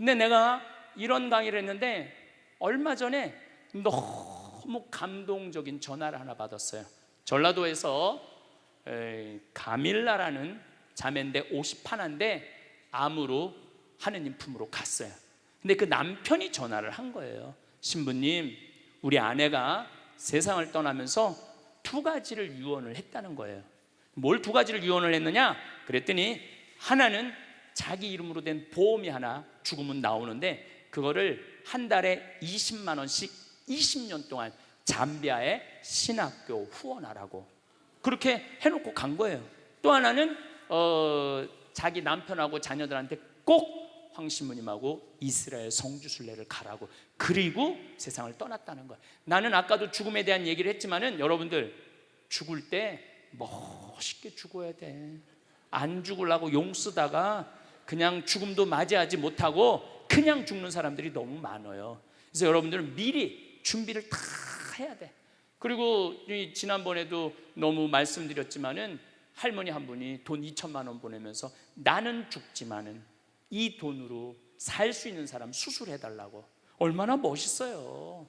근데 내가 이런 강의를 했는데 얼마 전에 너무 감동적인 전화를 하나 받았어요. 전라도에서 가밀라라는 자매인데 51인데 암으로 하느님 품으로 갔어요. 근데 그 남편이 전화를 한 거예요. 신부님, 우리 아내가 세상을 떠나면서 2가지를 유언을 했다는 거예요. 뭘 2가지를 유언을 했느냐? 그랬더니 하나는 자기 이름으로 된 보험이 하나 죽으면 나오는데 그거를 한 달에 20만 원씩 20년 동안 잠비아에 신학교 후원하라고 그렇게 해놓고 간 거예요. 또 하나는 자기 남편하고 자녀들한테 꼭 황신부님하고 이스라엘 성주순례를 가라고, 그리고 세상을 떠났다는 거예요. 나는 아까도 죽음에 대한 얘기를 했지만은 여러분들, 죽을 때 멋있게 죽어야 돼. 안 죽으려고 용 쓰다가 그냥 죽음도 맞이하지 못하고 그냥 죽는 사람들이 너무 많아요. 그래서 여러분들은 미리 준비를 다 해야 돼. 그리고 지난번에도 너무 말씀드렸지만은 할머니 한 분이 돈 2천만 원 보내면서 나는 죽지만은 이 돈으로 살 수 있는 사람 수술해달라고. 얼마나 멋있어요.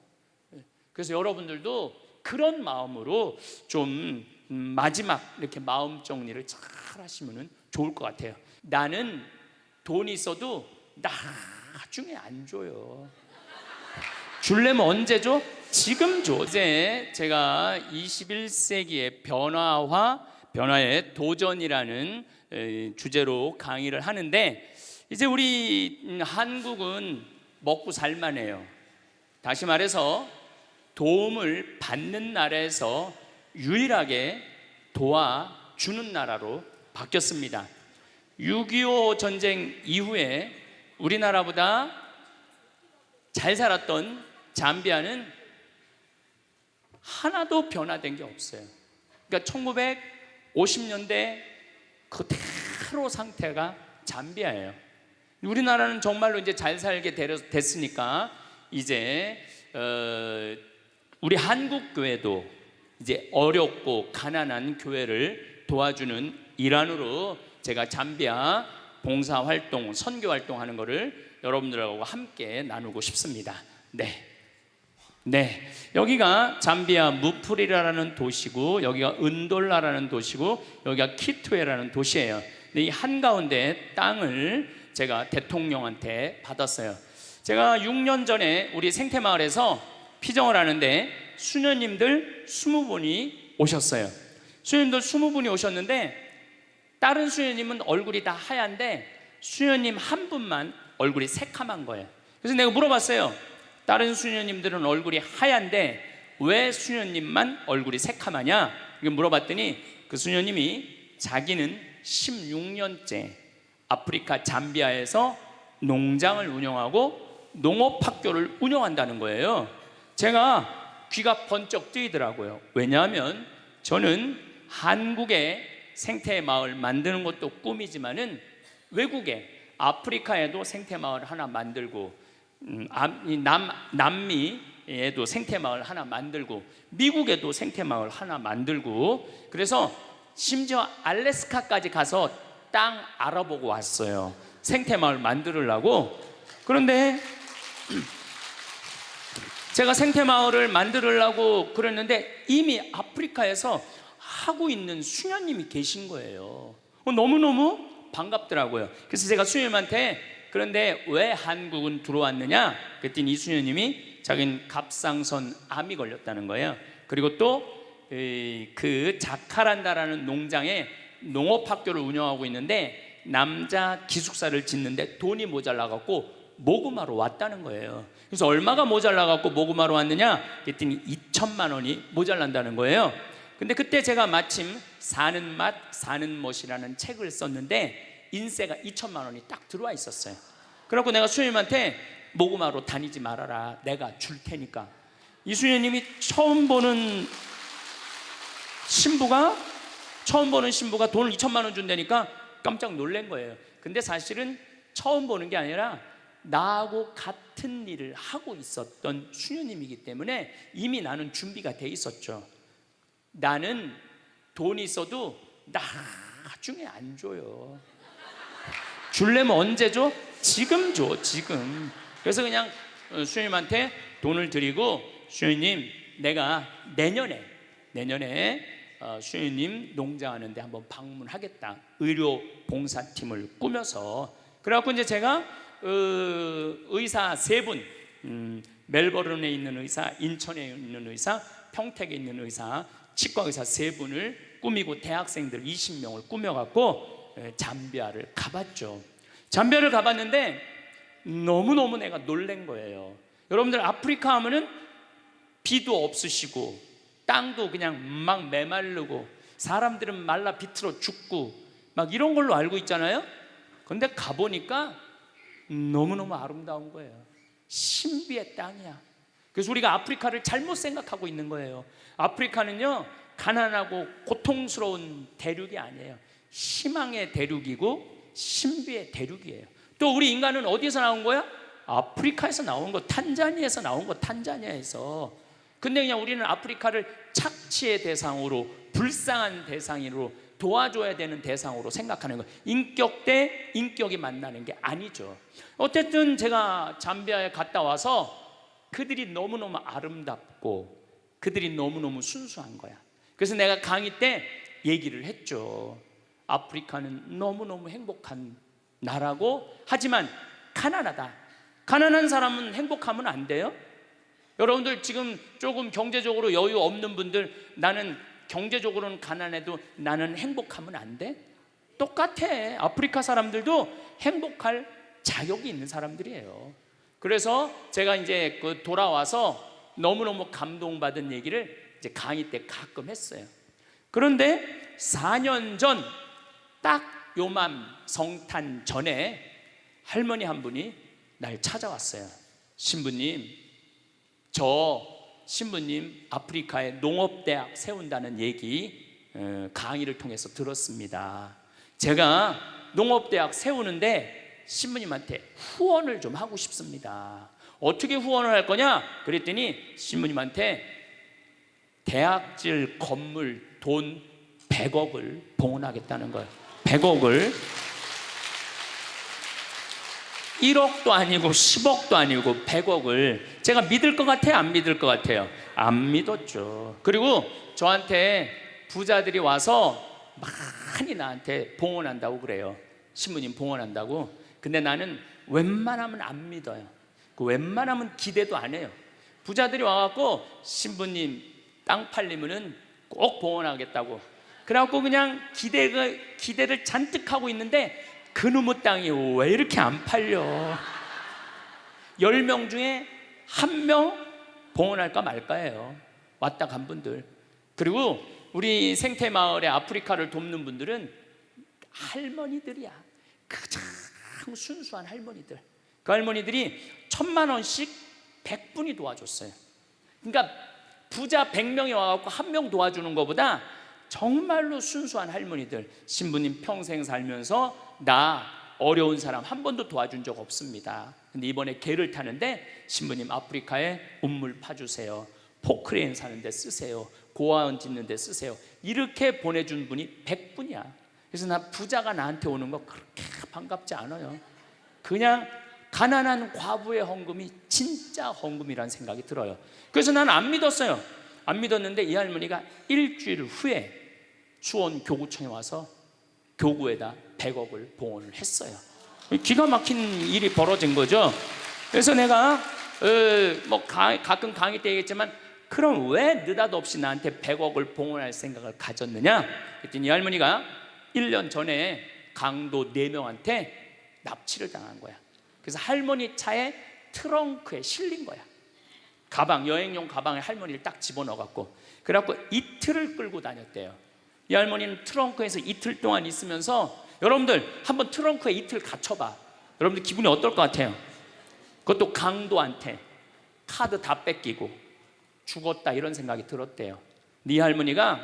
그래서 여러분들도 그런 마음으로 좀 마지막 이렇게 마음 정리를 잘 하시면 좋을 것 같아요. 나는 돈이 있어도 나중에 안 줘요. 줄려면 언제 줘? 지금 줘. 이제 제가 21세기의 변화의 도전이라는 주제로 강의를 하는데, 이제 우리 한국은 먹고 살만해요. 다시 말해서 도움을 받는 나라에서 유일하게 도와주는 나라로 바뀌었습니다. 6.25 전쟁 이후에 우리나라보다 잘 살았던 잠비아는 하나도 변화된 게 없어요. 그러니까 1950년대 그대로 상태가 잠비아예요. 우리나라는 정말로 이제 잘 살게 됐으니까 이제 우리 한국 교회도 이제 어렵고 가난한 교회를 도와주는 일환으로 제가 잠비아 봉사활동, 선교활동하는 거를 여러분들하고 함께 나누고 싶습니다. 네, 여기가 잠비아 무프리라라는 도시고, 여기가 은돌라라는 도시고, 여기가 키투에라는 도시예요. 이 한가운데 땅을 제가 대통령한테 받았어요. 제가 6년 전에 우리 생태마을에서 피정을 하는데 수녀님들 20분이 오셨어요. 수녀님들 20분이 오셨는데 다른 수녀님은 얼굴이 다 하얀데 수녀님 한 분만 얼굴이 새카만 거예요. 그래서 내가 물어봤어요. 다른 수녀님들은 얼굴이 하얀데 왜 수녀님만 얼굴이 새카마냐? 이거 물어봤더니 그 수녀님이 자기는 16년째 아프리카 잠비아에서 농장을 운영하고 농업학교를 운영한다는 거예요. 제가 귀가 번쩍 뜨이더라고요. 왜냐하면 저는 한국의 생태마을 만드는 것도 꿈이지만은 외국에 아프리카에도 생태마을 하나 만들고 남미에도 생태마을 하나 만들고 미국에도 생태마을 하나 만들고, 그래서 심지어 알래스카까지 가서 땅 알아보고 왔어요. 생태마을 만들려고. 그런데 제가 생태마을을 만들려고 그랬는데 이미 아프리카에서 하고 있는 수녀님이 계신 거예요. 너무너무 반갑더라고요. 그래서 제가 수녀님한테 그런데 왜 한국은 들어왔느냐? 그랬더니 이 수녀님이 자기는 갑상선 암이 걸렸다는 거예요. 그리고 또 그 자카란다라는 농장에 농업학교를 운영하고 있는데 남자 기숙사를 짓는데 돈이 모자라갖고 모구마로 왔다는 거예요. 그래서 얼마가 모자라갖고 모구마로 왔느냐? 그랬더니 2천만 원이 모자란다는 거예요. 근데 그때 제가 마침 사는 맛 사는 멋이라는 책을 썼는데 인세가 2천만 원이 딱 들어와 있었어요. 그래갖고 내가 수녀님한테 모구마로 다니지 말아라, 내가 줄 테니까. 이 수녀님이 처음 보는 신부가 돈을 2천만 원 준다니까 깜짝 놀란 거예요. 근데 사실은 처음 보는 게 아니라 나하고 같은 일을 하고 있었던 수녀님이기 때문에 이미 나는 준비가 돼 있었죠. 나는 돈이 있어도 나중에 안 줘요. 줄려면 언제 줘? 지금 줘, 지금. 그래서 그냥 수녀님한테 돈을 드리고, 수녀님 내가 내년에 수녀님 농장하는데 한번 방문하겠다, 의료 봉사팀을 꾸며서. 그래갖고 이제 제가 의사 3분, 멜버른에 있는 의사, 인천에 있는 의사, 평택에 있는 의사, 치과 의사 3분을 꾸미고 대학생들 20명을 꾸며갖고 잠비아를 가봤죠. 잠비아를 가봤는데 너무너무 내가 놀란 거예요. 여러분들, 아프리카 하면은 비도 없으시고 땅도 그냥 막 메마르고 사람들은 말라 비틀어 죽고 막 이런 걸로 알고 있잖아요. 근데 가보니까 너무너무 아름다운 거예요. 신비의 땅이야. 그래서 우리가 아프리카를 잘못 생각하고 있는 거예요. 아프리카는요, 가난하고 고통스러운 대륙이 아니에요. 희망의 대륙이고 신비의 대륙이에요. 또 우리 인간은 어디서 나온 거야? 아프리카에서 나온 거, 탄자니아에서 나온 거, 탄자니아에서. 근데 그냥 우리는 아프리카를 착취의 대상으로, 불쌍한 대상으로, 도와줘야 되는 대상으로 생각하는 거예요. 인격 대 인격이 만나는 게 아니죠. 어쨌든 제가 잠비아에 갔다 와서 그들이 너무너무 아름답고 그들이 너무너무 순수한 거야. 그래서 내가 강의 때 얘기를 했죠. 아프리카는 너무너무 행복한 나라고, 하지만 가난하다. 가난한 사람은 행복하면 안 돼요? 여러분들, 지금 조금 경제적으로 여유 없는 분들, 나는 경제적으로는 가난해도 나는 행복하면 안 돼? 똑같아. 아프리카 사람들도 행복할 자격이 있는 사람들이에요. 그래서 제가 이제 돌아와서 너무너무 감동받은 얘기를 이제 강의 때 가끔 했어요. 그런데 4년 전, 딱 요맘 성탄 전에 할머니 한 분이 날 찾아왔어요. 신부님, 신부님 아프리카에 농업대학 세운다는 얘기 강의를 통해서 들었습니다. 제가 농업대학 세우는데 신부님한테 후원을 좀 하고 싶습니다. 어떻게 후원을 할 거냐? 그랬더니 신부님한테 대학질 건물 돈 100억을 봉헌하겠다는 거예요. 100억을. 1억도 아니고 10억도 아니고 100억을. 제가 믿을 것 같아요? 안 믿을 것 같아요? 안 믿었죠. 그리고 저한테 부자들이 와서 많이 나한테 봉헌한다고 그래요. 신부님 봉헌한다고. 근데 나는 웬만하면 안 믿어요. 웬만하면 기대도 안 해요. 부자들이 와갖고 신부님 땅 팔리면은 꼭 봉헌하겠다고. 그래갖고 그냥 기대를 잔뜩 하고 있는데 그놈의 땅이 왜 이렇게 안 팔려? 10명 중에 1명 봉헌할까 말까예요. 왔다 간 분들. 그리고 우리 생태마을의 아프리카를 돕는 분들은 할머니들이야. 가장 순수한 할머니들. 그 할머니들이 1,000만 원씩 100분이 도와줬어요. 그러니까 부자 100명이 와갖고 1명 도와주는 것보다 정말로 순수한 할머니들. 신부님 평생 살면서 나 어려운 사람 한 번도 도와준 적 없습니다. 근데 이번에 개를 타는데 신부님 아프리카에 우물 파주세요, 포크레인 사는데 쓰세요, 고아원 짓는데 쓰세요. 이렇게 보내준 분이 100분이야. 그래서 나 부자가 나한테 오는 거 그렇게 반갑지 않아요. 그냥 가난한 과부의 헌금이 진짜 헌금이라는 생각이 들어요. 그래서 나는 안 믿었어요. 안 믿었는데 이 할머니가 일주일 후에 수원 교구청에 와서 교구에다 100억을 봉헌을 했어요. 기가 막힌 일이 벌어진 거죠. 그래서 내가 가끔 강의 때 얘기했지만, 그럼 왜 느닷없이 나한테 100억을 봉헌할 생각을 가졌느냐? 그랬더니 이 할머니가 1년 전에 강도 4명한테 납치를 당한 거야. 그래서 할머니 차에 트렁크에 실린 거야. 가방, 여행용 가방에 할머니를 딱 집어넣어갖고, 그래갖고 이틀을 끌고 다녔대요. 이 할머니는 트렁크에서 이틀 동안 있으면서, 여러분들 한번 트렁크에 이틀 갇혀봐. 여러분들 기분이 어떨 것 같아요? 그것도 강도한테 카드 다 뺏기고 죽었다 이런 생각이 들었대요. 이 할머니가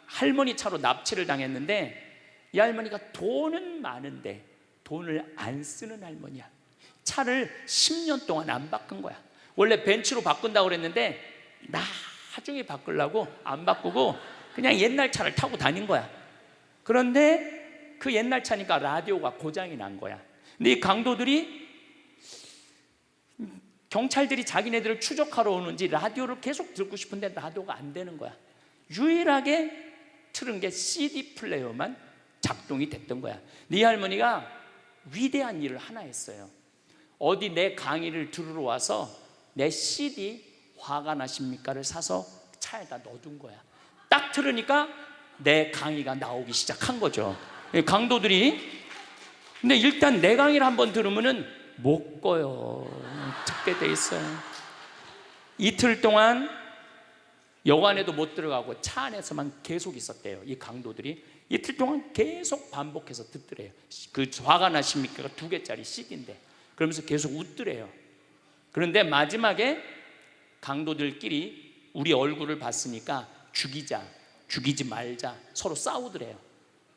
할머니 차로 납치를 당했는데, 이 할머니가 돈은 많은데 돈을 안 쓰는 할머니야. 차를 10년 동안 안 바꾼 거야. 원래 벤츠로 바꾼다고 그랬는데 나중에 바꾸려고 안 바꾸고 그냥 옛날 차를 타고 다닌 거야. 그런데 그 옛날 차니까 라디오가 고장이 난 거야. 근데 이 강도들이 경찰들이 자기네들을 추적하러 오는지 라디오를 계속 듣고 싶은데 라디오가 안 되는 거야. 유일하게 틀은 게 CD 플레이어만 작동이 됐던 거야. 네 할머니가 위대한 일을 하나 했어요. 어디 내 강의를 들으러 와서 내 CD 화가 나십니까를 사서 차에다 넣어둔 거야. 딱 들으니까 내 강의가 나오기 시작한 거죠. 강도들이. 근데 일단 내 강의를 한번 들으면은 못 꺼요. 듣게 돼 있어요. 이틀 동안 여관에도 못 들어가고 차 안에서만 계속 있었대요. 이 강도들이 이틀 동안 계속 반복해서 듣더래요. 그 화가 나십니까 2개짜리 CD인데 그러면서 계속 웃더래요. 그런데 마지막에 강도들끼리 우리 얼굴을 봤으니까 죽이자, 죽이지 말자 서로 싸우더래요.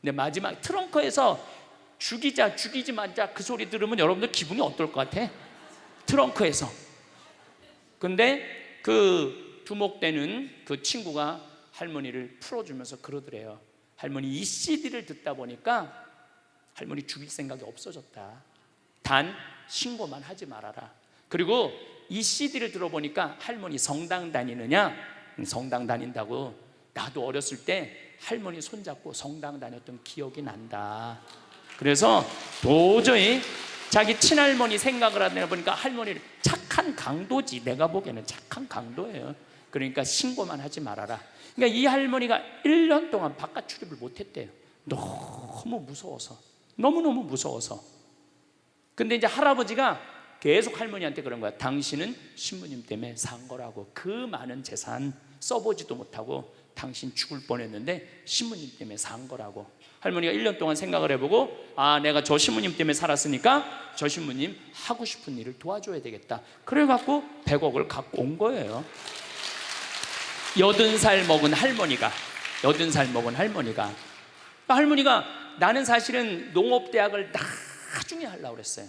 근데 마지막 트렁크에서 죽이자, 죽이지 말자 그 소리 들으면 여러분들 기분이 어떨 것 같아? 트렁크에서. 근데 그 두목되는 그 친구가 할머니를 풀어주면서 그러더래요. 할머니 이 CD를 듣다 보니까 할머니 죽일 생각이 없어졌다. 단 신고만 하지 말아라. 그리고 이 CD를 들어보니까 할머니 성당 다니느냐? 성당 다닌다고. 나도 어렸을 때 할머니 손잡고 성당 다녔던 기억이 난다. 그래서 도저히 자기 친할머니 생각을 하다 보니까 할머니를 착한 강도지. 내가 보기에는 착한 강도예요. 그러니까 신고만 하지 말아라. 그러니까 이 할머니가 1년 동안 바깥 출입을 못했대요. 너무 무서워서. 너무너무 무서워서. 근데 이제 할아버지가 계속 할머니한테 그런 거야. 당신은 신부님 때문에 산 거라고. 그 많은 재산 써보지도 못하고 당신 죽을 뻔했는데 신부님 때문에 산 거라고. 할머니가 1년 동안 생각을 해보고 아 내가 저 신부님 때문에 살았으니까 저 신부님 하고 싶은 일을 도와줘야 되겠다. 그래갖고 100억을 갖고 온 거예요. 80살 먹은 할머니가 할머니가 나는 사실은 농업대학을 나중에 하려고 그랬어요.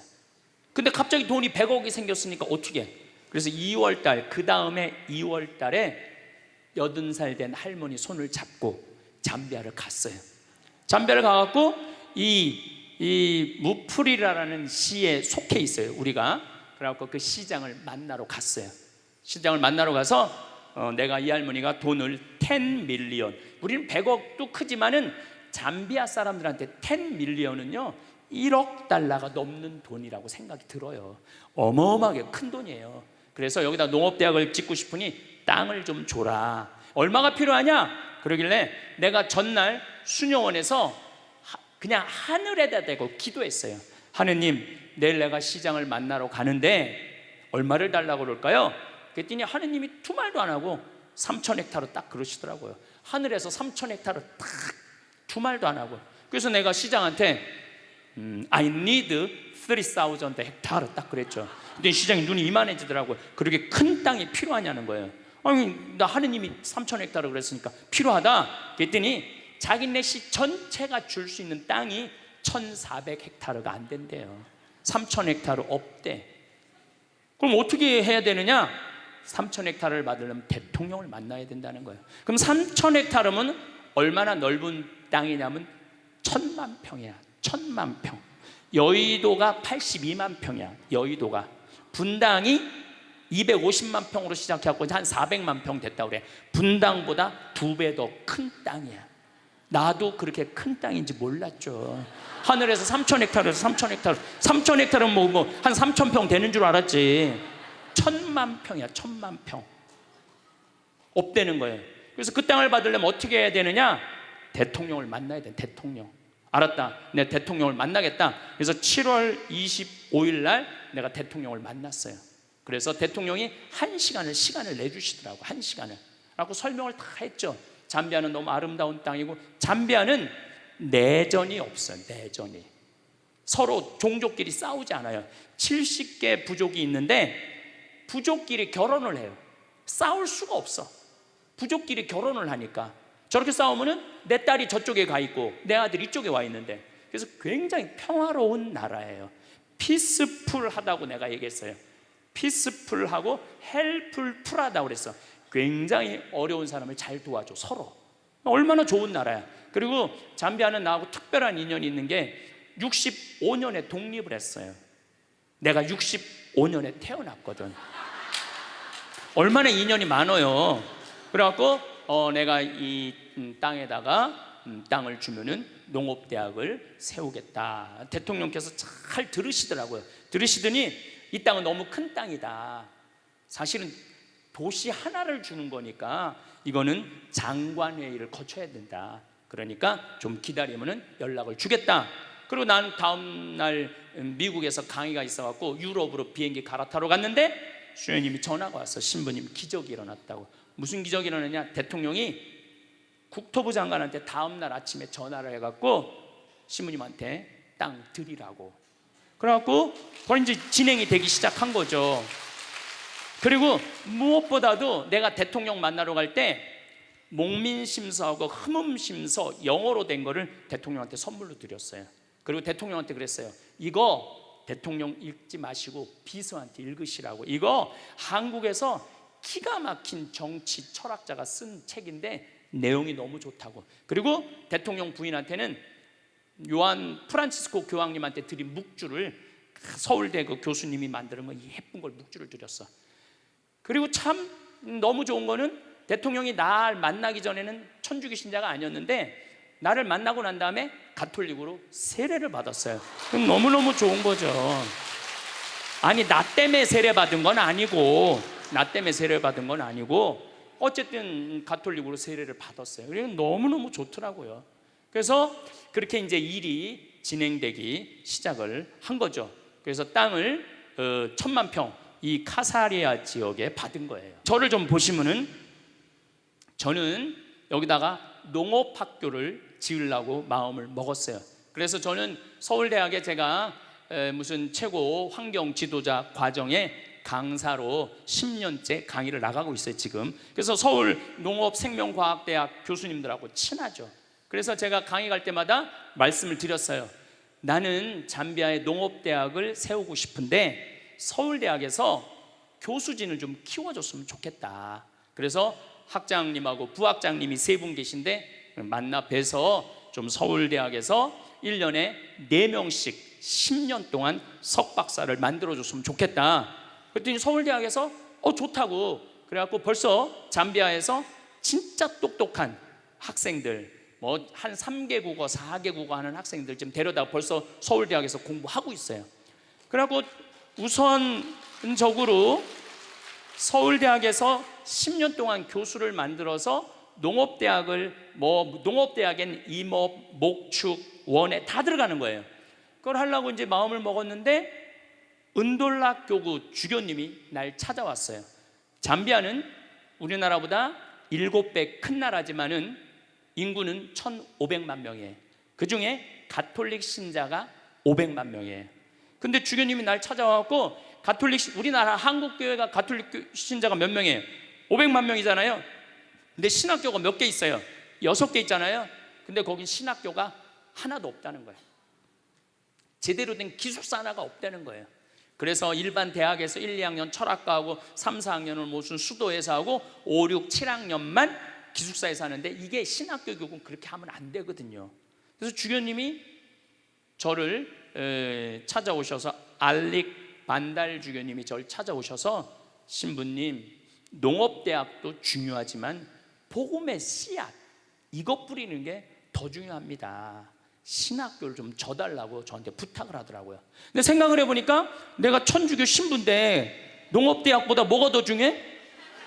근데 갑자기 돈이 100억이 생겼으니까 어떻게 해? 그래서 2월달 그 다음에 2월달에 80살 된 할머니 손을 잡고 잠비아를 갔어요. 잠비아를 가갖고 이 무프리라라는 시에 속해 있어요. 우리가 그래갖고 그 시장을 만나러 갔어요. 시장을 만나러 가서 내가 이 할머니가 돈을 10 밀리언, 우리는 100억도 크지만은 잠비아 사람들한테 10 밀리언은요 1억 달러가 넘는 돈이라고 생각이 들어요. 어마어마하게 큰 돈이에요. 그래서 여기다 농업대학을 짓고 싶으니 땅을 좀 줘라. 얼마가 필요하냐? 그러길래 내가 전날 수녀원에서 그냥 하늘에다 대고 기도했어요. 하느님, 내일 내가 시장을 만나러 가는데 얼마를 달라고 그럴까요? 그랬더니 하느님이 두 말도 안 하고 3,000헥타르 딱 그러시더라고요. 하늘에서 3,000헥타르 딱 두 말도 안 하고. 그래서 내가 시장한테 I need 3,000 헥타르 딱 그랬죠. 근데 시장이 눈이 이만해지더라고요. 그렇게 큰 땅이 필요하냐는 거예요. 아니 나 하느님이 3,000헥타르 그랬으니까 필요하다. 그랬더니 자기네 시 전체가 줄 수 있는 땅이 1,400헥타르가 안 된대요. 3,000헥타르 없대. 그럼 어떻게 해야 되느냐? 3,000헥타르를 받으려면 대통령을 만나야 된다는 거예요. 그럼 3,000헥타르면 얼마나 넓은 땅이냐면 1,000만 평이야. 1,000만 평. 여의도가 82만 평이야. 여의도가. 분당이 250만 평으로 시작해갖고 한 400만 평 됐다고 그래. 분당보다 2배 더 큰 땅이야. 나도 그렇게 큰 땅인지 몰랐죠. 하늘에서 3,000헥타르에서 3,000헥타르. 3,000헥타르는 뭐 한 3,000평 되는 줄 알았지. 1,000만 평이야. 1,000만 평. 없대는 거예요. 그래서 그 땅을 받으려면 어떻게 해야 되느냐? 대통령을 만나야 돼. 대통령. 알았다. 내가 대통령을 만나겠다. 그래서 7월 25일 날 내가 대통령을 만났어요. 그래서 대통령이 1시간을 시간을 내주시더라고. 1시간을. 라고 설명을 다 했죠. 잠비아는 너무 아름다운 땅이고 잠비아는 내전이 없어요. 내전이. 서로 종족끼리 싸우지 않아요. 70개 부족이 있는데 부족끼리 결혼을 해요. 싸울 수가 없어. 부족끼리 결혼을 하니까. 저렇게 싸우면은 내 딸이 저쪽에 가 있고 내 아들이 이쪽에 와 있는데, 그래서 굉장히 평화로운 나라예요. 피스풀하다고 내가 얘기했어요. 피스풀하고 헬풀풀하다고 그랬어. 굉장히 어려운 사람을 잘 도와줘. 서로. 얼마나 좋은 나라야. 그리고 잠비아는 나하고 특별한 인연이 있는 게 65년에 독립을 했어요. 내가 65년에 태어났거든. 얼마나 인연이 많아요. 그래갖고 내가 이 땅에다가 땅을 주면은 농업대학을 세우겠다. 대통령께서 잘 들으시더라고요. 들으시더니 이 땅은 너무 큰 땅이다. 사실은 도시 하나를 주는 거니까 이거는 장관회의를 거쳐야 된다. 그러니까 좀 기다리면은 연락을 주겠다. 그리고 난 다음 날 미국에서 강의가 있어갖고 유럽으로 비행기 갈아타러 갔는데 수녀님이 전화가 왔어. 신부님 기적이 일어났다고. 무슨 기적이 일어났냐? 대통령이 국토부 장관한테 다음 날 아침에 전화를 해갖고 신부님한테 땅 드리라고. 그래갖고 그걸 이제 진행이 되기 시작한 거죠. 그리고 무엇보다도 내가 대통령 만나러 갈 때 목민심서하고 흠음심서 영어로 된 거를 대통령한테 선물로 드렸어요. 그리고 대통령한테 그랬어요. 이거 대통령 읽지 마시고 비서한테 읽으시라고. 이거 한국에서 기가 막힌 정치 철학자가 쓴 책인데 내용이 너무 좋다고. 그리고 대통령 부인한테는 요한 프란치스코 교황님한테 드린 묵주를 서울대 그 교수님이 만드는 거 이 예쁜 걸 묵주를 드렸어. 그리고 참 너무 좋은 거는 대통령이 날 만나기 전에는 천주교 신자가 아니었는데 나를 만나고 난 다음에 가톨릭으로 세례를 받았어요. 그럼 너무너무 좋은 거죠. 아니 나 때문에 세례받은 건 아니고 어쨌든 가톨릭으로 세례를 받았어요. 그래서 너무너무 좋더라고요. 그래서 그렇게 이제 일이 진행되기 시작을 한 거죠. 그래서 땅을 1000만 평 이 카사리아 지역에 받은 거예요. 저를 좀 보시면은 저는 여기다가 농업학교를 지으려고 마음을 먹었어요. 그래서 저는 서울대학에 제가 무슨 최고 환경 지도자 과정에 강사로 10년째 강의를 나가고 있어요 지금. 그래서 서울 농업생명과학대학 교수님들하고 친하죠. 그래서 제가 강의 갈 때마다 말씀을 드렸어요. 나는 잠비아에 농업대학을 세우고 싶은데 서울대학에서 교수진을 좀 키워줬으면 좋겠다. 그래서 학장님하고 부학장님이 3분 계신데 만나 뵈서 좀 서울대학에서 1년에 4명씩 10년 동안 석박사를 만들어줬으면 좋겠다. 그랬더니 서울대학에서 좋다고. 그래갖고 벌써 잠비아에서 진짜 똑똑한 학생들 뭐 한 3개 국어 4개 국어 하는 학생들 좀 데려다 벌써 서울대학에서 공부하고 있어요. 그래갖고 우선적으로 서울대학에서 10년 동안 교수를 만들어서 농업대학엔 임업, 목축, 원예 다 들어가는 거예요. 그걸 하려고 이제 마음을 먹었는데 은돌락 교구 주교님이 날 찾아왔어요. 잠비아는 우리나라보다 7배 큰 나라지만은 인구는 1,500만 명이에요. 그 중에 가톨릭 신자가 500만 명이에요. 근데 주교님이 날 찾아와갖고 우리나라 한국교회가 가톨릭 신자가 몇 명이에요? 500만 명이잖아요. 근데 신학교가 몇 개 있어요? 6개 있잖아요. 근데 거긴 신학교가 하나도 없다는 거예요. 제대로 된 기숙사 하나가 없다는 거예요. 그래서 일반 대학에서 1, 2학년 철학과하고 3, 4학년은 무슨 수도에서 하고 5, 6, 7학년만 기숙사에서 하는데 이게 신학교 교육은 그렇게 하면 안 되거든요. 그래서 주교님이 저를 찾아오셔서 알릭 반달 주교님이 저를 찾아오셔서 신부님 농업대학도 중요하지만 복음의 씨앗 이것 뿌리는 게 더 중요합니다. 신학교를 좀 줘달라고 저한테 부탁을 하더라고요. 근데 생각을 해보니까 내가 천주교 신부인데 농업대학보다 뭐가 더 중요해?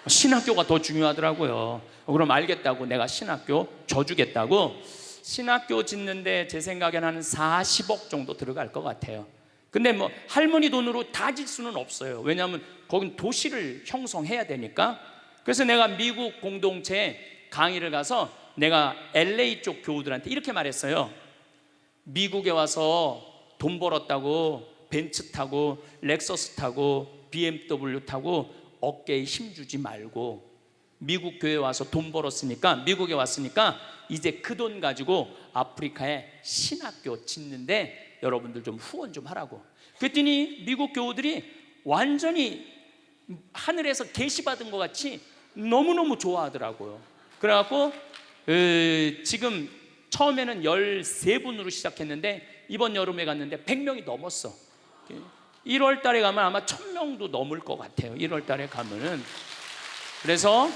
신학교가 더 중요하더라고요. 그럼 알겠다고 내가 신학교 줘주겠다고 신학교 짓는데 제 생각에는 한 40억 정도 들어갈 것 같아요. 근데 뭐 할머니 돈으로 다 질 수는 없어요. 왜냐하면 거긴 도시를 형성해야 되니까. 그래서 내가 미국 공동체 강의를 가서 내가 LA 쪽 교우들한테 이렇게 말했어요. 미국에 와서 돈 벌었다고 벤츠 타고 렉서스 타고 BMW 타고 어깨에 힘주지 말고 미국 교회에 와서 돈 벌었으니까 미국에 왔으니까 이제 그 돈 가지고 아프리카에 신학교 짓는데 여러분들 좀 후원 좀 하라고. 그랬더니 미국 교우들이 완전히 하늘에서 계시받은 것 같이 너무너무 좋아하더라고요. 그래갖고 지금 처음에는 13분으로 시작했는데 이번 여름에 갔는데 100명이 넘었어. 1월 달에 가면 아마 1000명도 넘을 것 같아요. 1월 달에 가면은. 그래서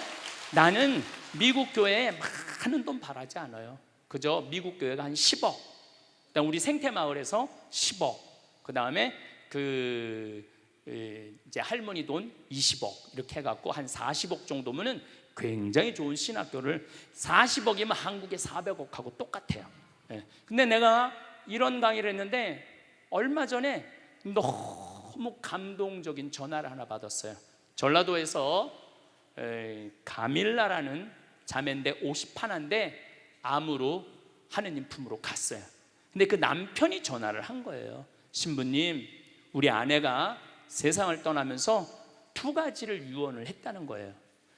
나는 미국 교회에 많은 돈 바라지 않아요. 그저 미국 교회가 한 10억, 그다음 우리 생태마을에서 10억, 그 다음에 이제 할머니 돈 20억 이렇게 해갖고 한 40억 정도면은 굉장히 좋은 신학교를, 40억이면 한국의 400억하고 똑같아요. 근데 내가 이런 강의를 했는데 얼마 전에 너무 감동적인 전화를 하나 받았어요. 전라도에서 가밀라라는 자매인데 51인데 암으로 하느님 품으로 갔어요. 근데 그 남편이 전화를 한 거예요. 신부님, 우리 아내가 세상을 떠나면서 2가지를 유언을 했다는 거예요.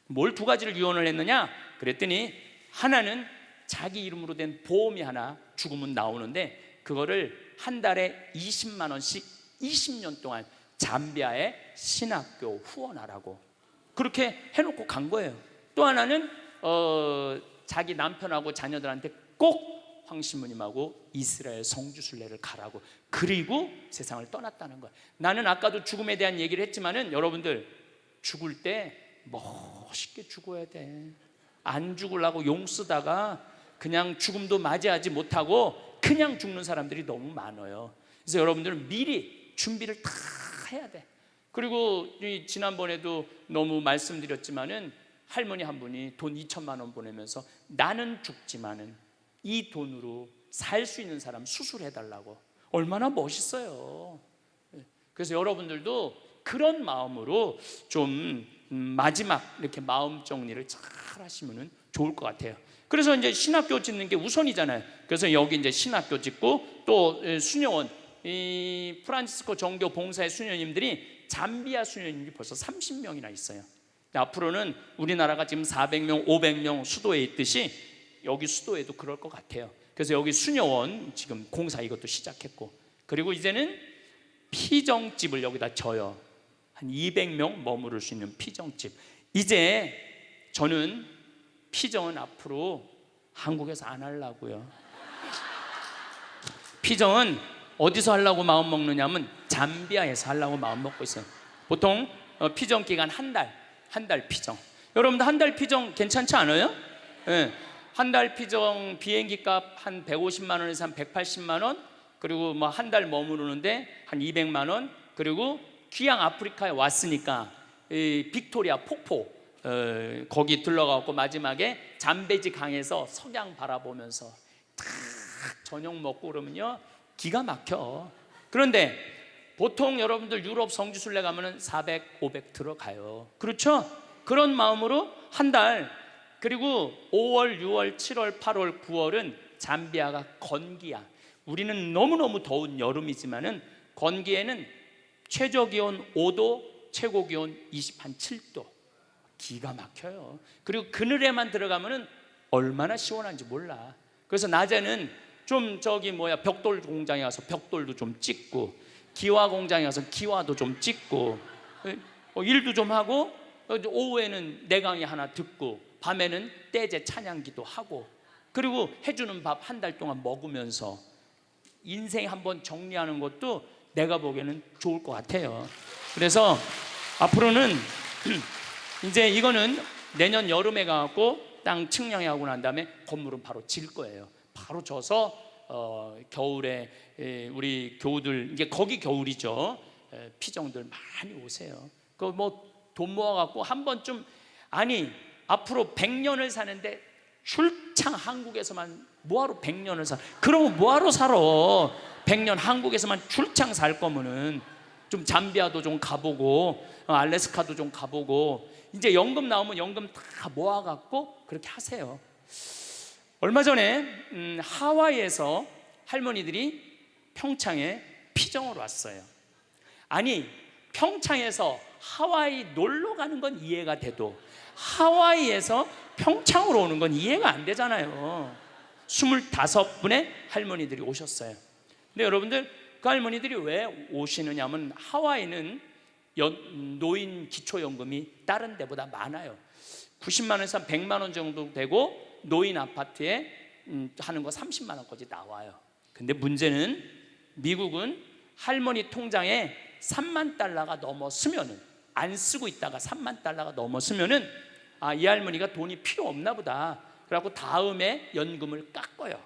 뭘 2가지를 유언을 했느냐? 그랬더니 하나는 자기 이름으로 된 보험이 하나 죽으면 나오는데 그거를 한 달에 20만 원씩 20년 동안 잠비아의 신학교 후원하라고 그렇게 해놓고 간 거예요. 또 하나는 자기 남편하고 자녀들한테 꼭 황신부님하고 이스라엘 성주순례를 가라고, 그리고 세상을 떠났다는 거예요. 나는 아까도 죽음에 대한 얘기를 했지만은 여러분들, 죽을 때 멋있게 죽어야 돼. 안 죽으려고 용 쓰다가 그냥 죽음도 맞이하지 못하고 그냥 죽는 사람들이 너무 많아요. 그래서 여러분들은 미리 준비를 다 해야 돼. 그리고 지난번에도 너무 말씀드렸지만은 할머니 한 분이 돈 2천만 원 보내면서 나는 죽지만은 이 돈으로 살 수 있는 사람 수술해달라고. 얼마나 멋있어요. 그래서 여러분들도 그런 마음으로 좀 마지막 이렇게 마음 정리를 잘 하시면 좋을 것 같아요. 그래서 이제 신학교 짓는 게 우선이잖아요. 그래서 여기 이제 신학교 짓고 또 수녀원, 이 프란치스코 정교 봉사의 수녀님들이 잠비아 수녀님이 벌써 30명이나 있어요. 앞으로는 우리나라가 지금 400명, 500명 수도에 있듯이 여기 수도에도 그럴 것 같아요. 그래서 여기 수녀원 지금 공사 이것도 시작했고, 그리고 이제는 피정집을 여기다 져요. 한 200명 머무를 수 있는 피정집. 이제 저는 피정은 앞으로 한국에서 안 하려고요. 피정은 어디서 하려고 마음 먹느냐면 잠비아에서 하려고 마음 먹고 있어요. 보통 피정 기간 한 달 피정. 여러분들 한 달 피정 괜찮지 않아요? 네. 한 달 피정 비행기 값 한 150만 원에서 한 180만 원, 그리고 뭐 한 달 머무르는데 한 200만 원, 그리고 귀양 아프리카에 왔으니까 이 빅토리아 폭포 거기 들러가고 마지막에 잠베지 강에서 석양 바라보면서 탁 저녁 먹고 그러면요 기가 막혀. 그런데 보통 여러분들 유럽 성지순례 가면은 400, 500 들어가요. 그렇죠? 그런 마음으로 한 달. 그리고 5월, 6월, 7월, 8월, 9월은 잠비아가 건기야. 우리는 너무너무 더운 여름이지만은 건기에는 최저 기온 5도, 최고 기온 27도. 기가 막혀요. 그리고 그늘에만 들어가면은 얼마나 시원한지 몰라. 그래서 낮에는 좀 벽돌 공장에 가서 벽돌도 좀 찍고, 기와 공장에 가서 기와도 좀 찍고, 일도 좀 하고, 오후에는 내강의 하나 듣고, 밤에는 떼제 찬양기도 하고, 그리고 해주는 밥 한 달 동안 먹으면서 인생 한번 정리하는 것도 내가 보기에는 좋을 것 같아요. 그래서 앞으로는 이제 이거는 내년 여름에 가고 땅 측량하고 난 다음에 건물은 바로 질 거예요. 바로 져서 겨울에 우리 교우들, 이제 거기 겨울이죠. 피정들 많이 오세요. 그 뭐 돈 모아갖고 한 번쯤, 아니 앞으로 100년을 사는데 출창 한국에서만 뭐하러 100년을 사? 그러면 뭐하러 살아? 100년 한국에서만 출창 살 거면은 좀 잠비아도 좀 가보고 알래스카도 좀 가보고, 이제 연금 나오면 연금 다 모아갖고 그렇게 하세요. 얼마 전에 하와이에서 할머니들이 평창에 피정을 왔어요. 아니 평창에서 하와이 놀러 가는 건 이해가 돼도 하와이에서 평창으로 오는 건 이해가 안 되잖아요. 25분의 할머니들이 오셨어요. 근데 여러분들 그 할머니들이 왜 오시느냐면 하와이는 노인 기초연금이 다른 데보다 많아요. 90만 원에서 100만 원 정도 되고 노인 아파트에 하는 거 30만 원까지 나와요. 근데 문제는 미국은 할머니 통장에 3만 달러가 넘었으면은, 안 쓰고 있다가 3만 달러가 넘었으면은 이 할머니가 돈이 필요 없나 보다, 그래갖고 다음에 연금을 깎아요.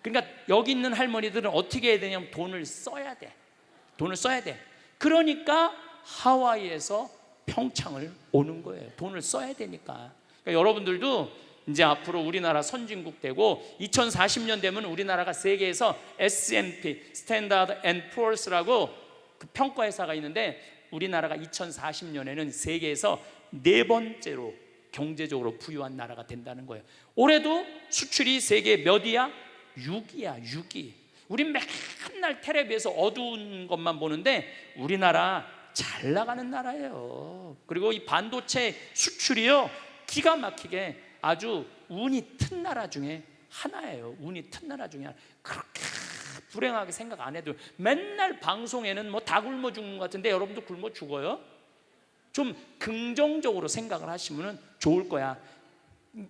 그러니까 여기 있는 할머니들은 어떻게 해야 되냐면 돈을 써야 돼. 그러니까 하와이에서 평창을 오는 거예요. 돈을 써야 되니까. 그러니까 여러분들도 이제 앞으로 우리나라 선진국 되고 2040년 되면 우리나라가 세계에서 S&P 스탠다드 앤 푸어스라고 그 평가회사가 있는데, 우리나라가 2040년에는 세계에서 4번째로 경제적으로 부유한 나라가 된다는 거예요. 올해도 수출이 세계 몇이야? 6위야. 6위. 우리 맨날 텔레비에서 어두운 것만 보는데 우리나라 잘 나가는 나라예요. 그리고 이 반도체 수출이요, 기가 막히게 아주 운이 튼 나라 중에 하나예요. 운이 튼 나라 중에 하나. 그렇게 불행하게 생각 안 해도 맨날 방송에는 뭐 다 굶어 죽는 것 같은데 여러분도 굶어 죽어요? 좀 긍정적으로 생각을 하시면 좋을 거야.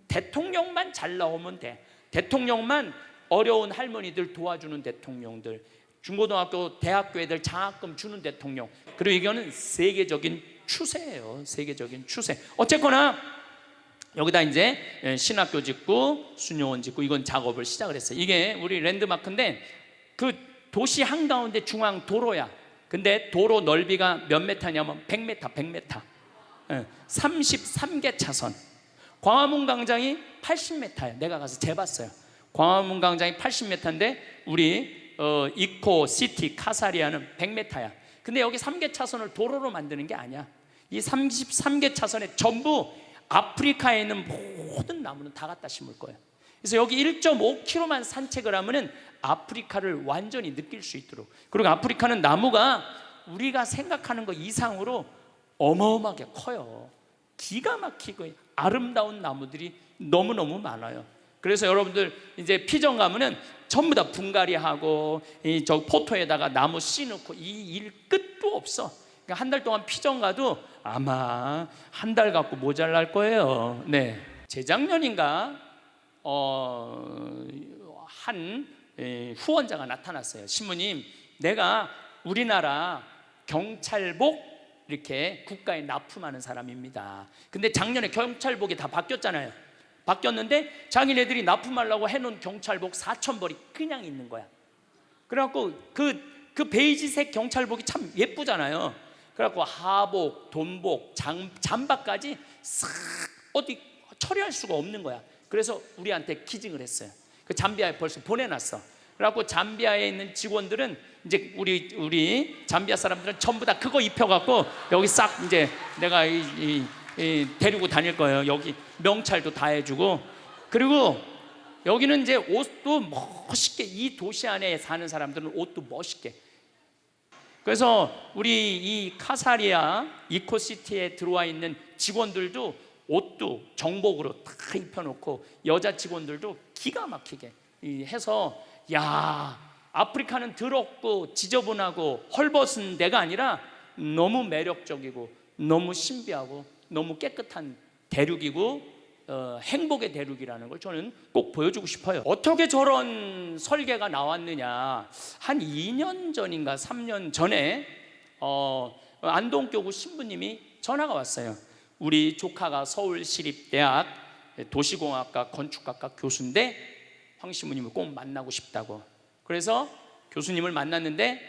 대통령만 잘 나오면 돼. 대통령만 어려운 할머니들 도와주는 대통령들, 중고등학교 대학교 애들 장학금 주는 대통령, 그리고 이거는 세계적인 추세예요. 세계적인 추세. 어쨌거나 여기다 이제 신학교 짓고 수녀원 짓고 이건 작업을 시작을 했어요. 이게 우리 랜드마크인데 그 도시 한가운데 중앙 도로야. 근데 도로 넓이가 몇 메타냐면 100m 33개 차선. 광화문 광장이 80m야. 내가 가서 재봤어요. 광화문 광장이 80m인데 우리 이코 시티 카사리아는 100m야. 근데 여기 3개 차선을 도로로 만드는 게 아니야. 이 33개 차선에 전부 아프리카에 있는 모든 나무는 다 갖다 심을 거예요. 그래서 여기 1.5km만 산책을 하면은 아프리카를 완전히 느낄 수 있도록. 그리고 아프리카는 나무가 우리가 생각하는 것 이상으로 어마어마하게 커요. 기가 막히고 아름다운 나무들이 너무너무 많아요. 그래서 여러분들 이제 피정 가면은 전부 다 분갈이하고 저 포토에다가 나무 씌놓고 이 일 끝도 없어. 그러니까 한 달 동안 피정 가도 아마 한 달 갖고 모자랄 거예요. 네, 재작년인가 한 후원자가 나타났어요. 신부님, 내가 우리나라 경찰복 이렇게 국가에 납품하는 사람입니다. 근데 작년에 경찰복이 다 바뀌었잖아요. 바뀌었는데 자기네들이 납품하려고 해놓은 경찰복 4,000벌이 그냥 있는 거야. 그래갖고 그 베이지색 경찰복이 참 예쁘잖아요. 그래갖고 하복, 돈복, 잠바까지 싹 어디 처리할 수가 없는 거야. 그래서 우리한테 기증을 했어요. 그 잠비아에 벌써 보내놨어. 그래갖고 잠비아에 있는 직원들은 이제 우리 잠비아 사람들은 전부 다 그거 입혀갖고 여기 싹 이제 내가 데리고 다닐 거예요. 여기 명찰도 다 해주고. 그리고 여기는 이제 옷도 멋있게, 이 도시 안에 사는 사람들은 옷도 멋있게. 그래서 우리 이 카사리아 이코시티에 들어와 있는 직원들도 옷도 정복으로 다 입혀놓고 여자 직원들도 기가 막히게 해서, 야, 아프리카는 더럽고 지저분하고 헐벗은 데가 아니라 너무 매력적이고 너무 신비하고 너무 깨끗한 대륙이고 행복의 대륙이라는 걸 저는 꼭 보여주고 싶어요. 어떻게 저런 설계가 나왔느냐, 한 2년 전인가 3년 전에 안동교구 신부님이 전화가 왔어요. 우리 조카가 서울시립대학 도시공학과 건축학과 교수인데 황 신부님을 꼭 만나고 싶다고. 그래서 교수님을 만났는데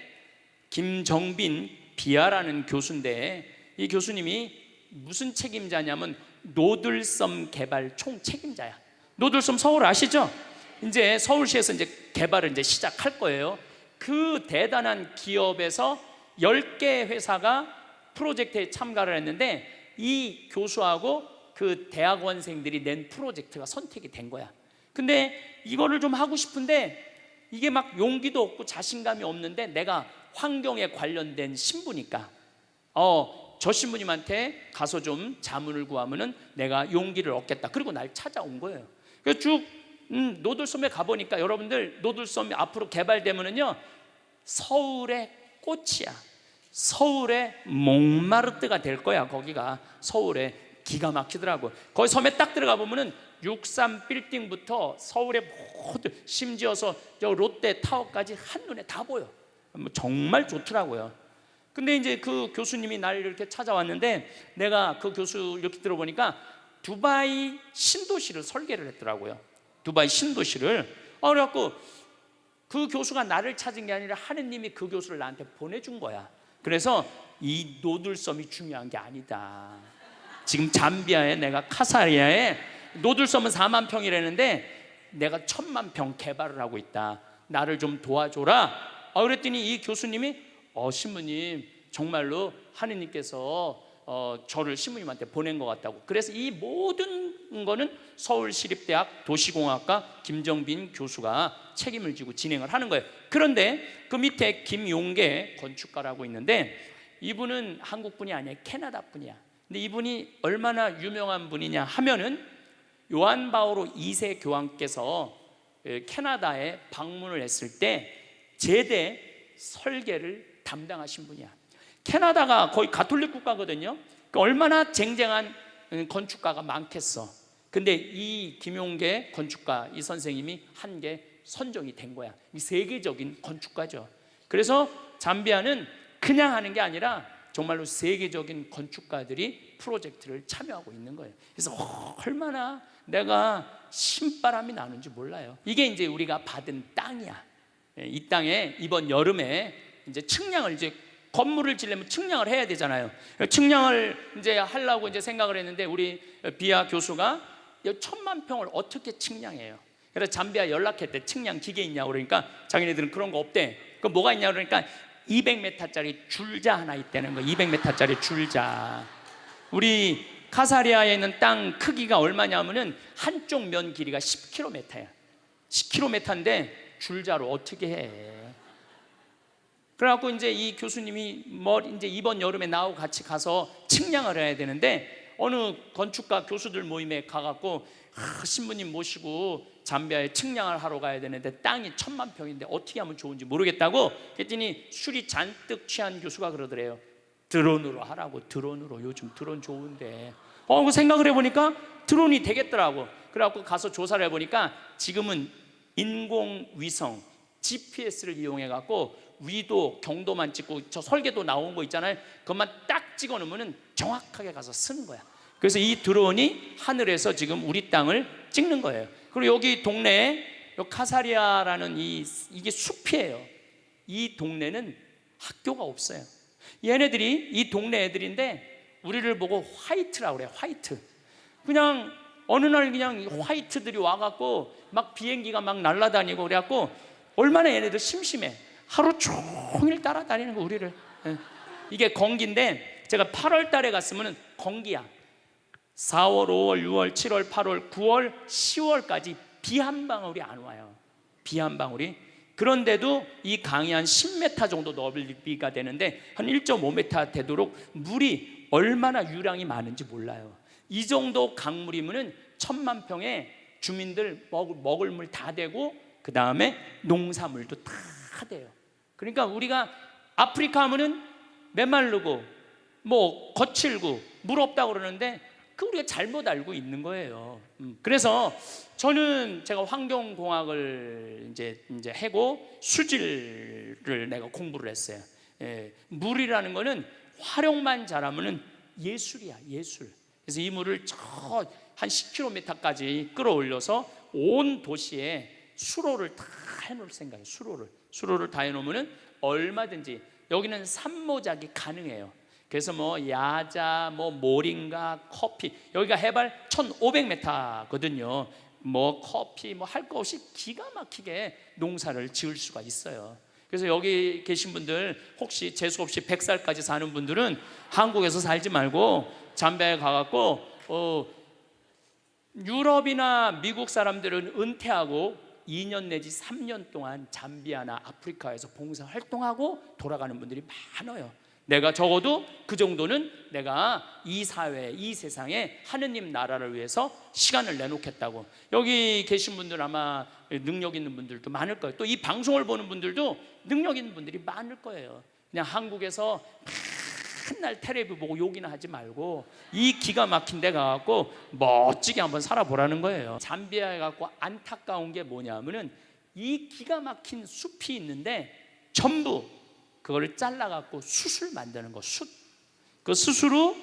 김정빈 비아라는 교수인데, 이 교수님이 무슨 책임자냐면 노들섬 개발 총책임자야. 노들섬 서울 아시죠? 이제 서울시에서 이제 개발을 이제 시작할 거예요. 그 대단한 기업에서 10개 회사가 프로젝트에 참가를 했는데 이 교수하고 그 대학원생들이 낸 프로젝트가 선택이 된 거야. 근데 이거를 좀 하고 싶은데 이게 막 용기도 없고 자신감이 없는데, 내가 환경에 관련된 신부니까 저 신부님한테 가서 좀 자문을 구하면은 내가 용기를 얻겠다. 그리고 날 찾아온 거예요. 그래서 쭉 노들섬에 가보니까, 여러분들 노들섬이 앞으로 개발되면은요 서울의 꽃이야. 서울의 몽마르트가 될 거야. 거기가 서울에 기가 막히더라고. 거기 섬에 딱 들어가 보면은 63 빌딩부터 서울의 모든, 심지어서 저 롯데 타워까지 한눈에 다 보여. 정말 좋더라고요. 근데 이제 그 교수님이 날 이렇게 찾아왔는데 내가 그 교수 이렇게 들어보니까 두바이 신도시를 설계를 했더라고요. 두바이 신도시를. 그래갖고 그 교수가 나를 찾은 게 아니라 하느님이 그 교수를 나한테 보내준 거야. 그래서 이 노들섬이 중요한 게 아니다. 지금 잠비아에, 내가 카사리아에 노들섬은 4만 평이라는데 내가 1,000만 평 개발을 하고 있다. 나를 좀 도와줘라. 그랬더니 이 교수님이 신부님 정말로 하느님께서 저를 신부님한테 보낸 것 같다고. 그래서 이 모든 거는 서울시립대학 도시공학과 김정빈 교수가 책임을 지고 진행을 하는 거예요. 그런데 그 밑에 김용계 건축가라고 있는데 이분은 한국 분이 아니에요. 캐나다 분이야. 근데 이분이 얼마나 유명한 분이냐 하면은 요한 바오로 2세 교황께서 캐나다에 방문을 했을 때 제대 설계를 담당하신 분이야. 캐나다가 거의 가톨릭 국가거든요. 그러니까 얼마나 쟁쟁한 건축가가 많겠어. 근데 이 김용계 건축가 이 선생님이 한 게 선정이 된 거야. 이 세계적인 건축가죠. 그래서 잠비아는 그냥 하는 게 아니라 정말로 세계적인 건축가들이 프로젝트를 참여하고 있는 거예요. 그래서 얼마나 내가 신바람이 나는지 몰라요. 이게 이제 우리가 받은 땅이야. 이 땅에 이번 여름에 이제 측량을, 이제 건물을 지려면 측량을 해야 되잖아요. 측량을 이제 하려고 이제 생각을 했는데 우리 비아 교수가 1,000만 평을 어떻게 측량해요? 그래서 잠비아 연락했대. 측량 기계 있냐고. 그러니까 자기네들은 그런 거 없대. 그 뭐가 있냐 그러니까 200m짜리 줄자 하나 있다는 거. 200m짜리 줄자. 우리 카사리아에 있는 땅 크기가 얼마냐면은 한쪽 면 길이가 10km야. 10km인데 줄자로 어떻게 해? 그래갖고 이제 이 교수님이 이제 이번 여름에 나하고 같이 가서 측량을 해야 되는데 어느 건축가 교수들 모임에 가갖고 신부님 모시고 잠비아에 측량을 하러 가야 되는데 땅이 1,000만 평인데 어떻게 하면 좋은지 모르겠다고 그랬더니 술이 잔뜩 취한 교수가 그러더래요. 드론으로 하라고. 드론으로. 요즘 드론 좋은데. 그 생각을 해보니까 드론이 되겠더라고. 그래갖고 가서 조사를 해보니까 지금은 인공위성 GPS를 이용해갖고 위도 경도만 찍고 저 설계도 나온 거 있잖아요. 그것만 딱 찍어놓으면 정확하게 가서 쓰는 거야. 그래서 이 드론이 하늘에서 지금 우리 땅을 찍는 거예요. 그리고 여기 동네에 카사리아라는 이게 숲이에요. 이 동네는 학교가 없어요. 얘네들이 이 동네 애들인데 우리를 보고 화이트라고 그래요. 화이트. 그냥 어느 날 그냥 화이트들이 와갖고 막 비행기가 막 날아다니고 그래갖고 얼마나 얘네들 심심해. 하루 종일 따라다니는 거 우리를. 이게 건기인데 제가 8월 달에 갔으면 건기야. 4월, 5월, 6월, 7월, 8월, 9월, 10월까지 비 한 방울이 안 와요. 비 한 방울이. 그런데도 이 강이 한 10m 정도 넓이가 되는데 한 1.5m 되도록 물이 얼마나 유량이 많은지 몰라요. 이 정도 강물이면은 1,000만 평에 주민들 먹을 물 다 되고 그 다음에 농사물도 다 돼요. 그러니까 우리가 아프리카 하면은 메마르고 뭐 거칠고 물 없다고 그러는데 그 우리가 잘못 알고 있는 거예요. 그래서 저는 제가 환경공학을 이제 하고 수질을 내가 공부를 했어요. 물이라는 거는 활용만 잘하면은 예술이야, 예술. 그래서 이 물을 저 한 10km까지 끌어올려서 온 도시에 수로를 다 해놓을 생각이에요. 수로를 다 해놓으면은 얼마든지 여기는 산모작이 가능해요. 그래서 뭐 야자, 뭐 모링가, 커피, 여기가 해발 1,500m거든요. 뭐 커피 뭐 할 거 없이 기가 막히게 농사를 지을 수가 있어요. 그래서 여기 계신 분들 혹시 재수 없이 100살까지 사는 분들은 한국에서 살지 말고 잠비아에 가갖고 유럽이나 미국 사람들은 은퇴하고 2년 내지 3년 동안 잠비아나 아프리카에서 봉사 활동하고 돌아가는 분들이 많아요. 내가 적어도 그 정도는 내가 이 사회, 이 세상에 하느님 나라를 위해서 시간을 내놓겠다고. 여기 계신 분들 아마 능력 있는 분들도 많을 거예요. 또 이 방송을 보는 분들도 능력 있는 분들이 많을 거예요. 그냥 한국에서 맨날 텔레비 보고 욕이나 하지 말고 이 기가 막힌 데 가갖고 멋지게 한번 살아보라는 거예요. 잠비아에 갖고 안타까운 게 뭐냐면은 이 기가 막힌 숲이 있는데 전부 그거를 잘라갖고 숯을 만드는 거, 숯. 그 숯으로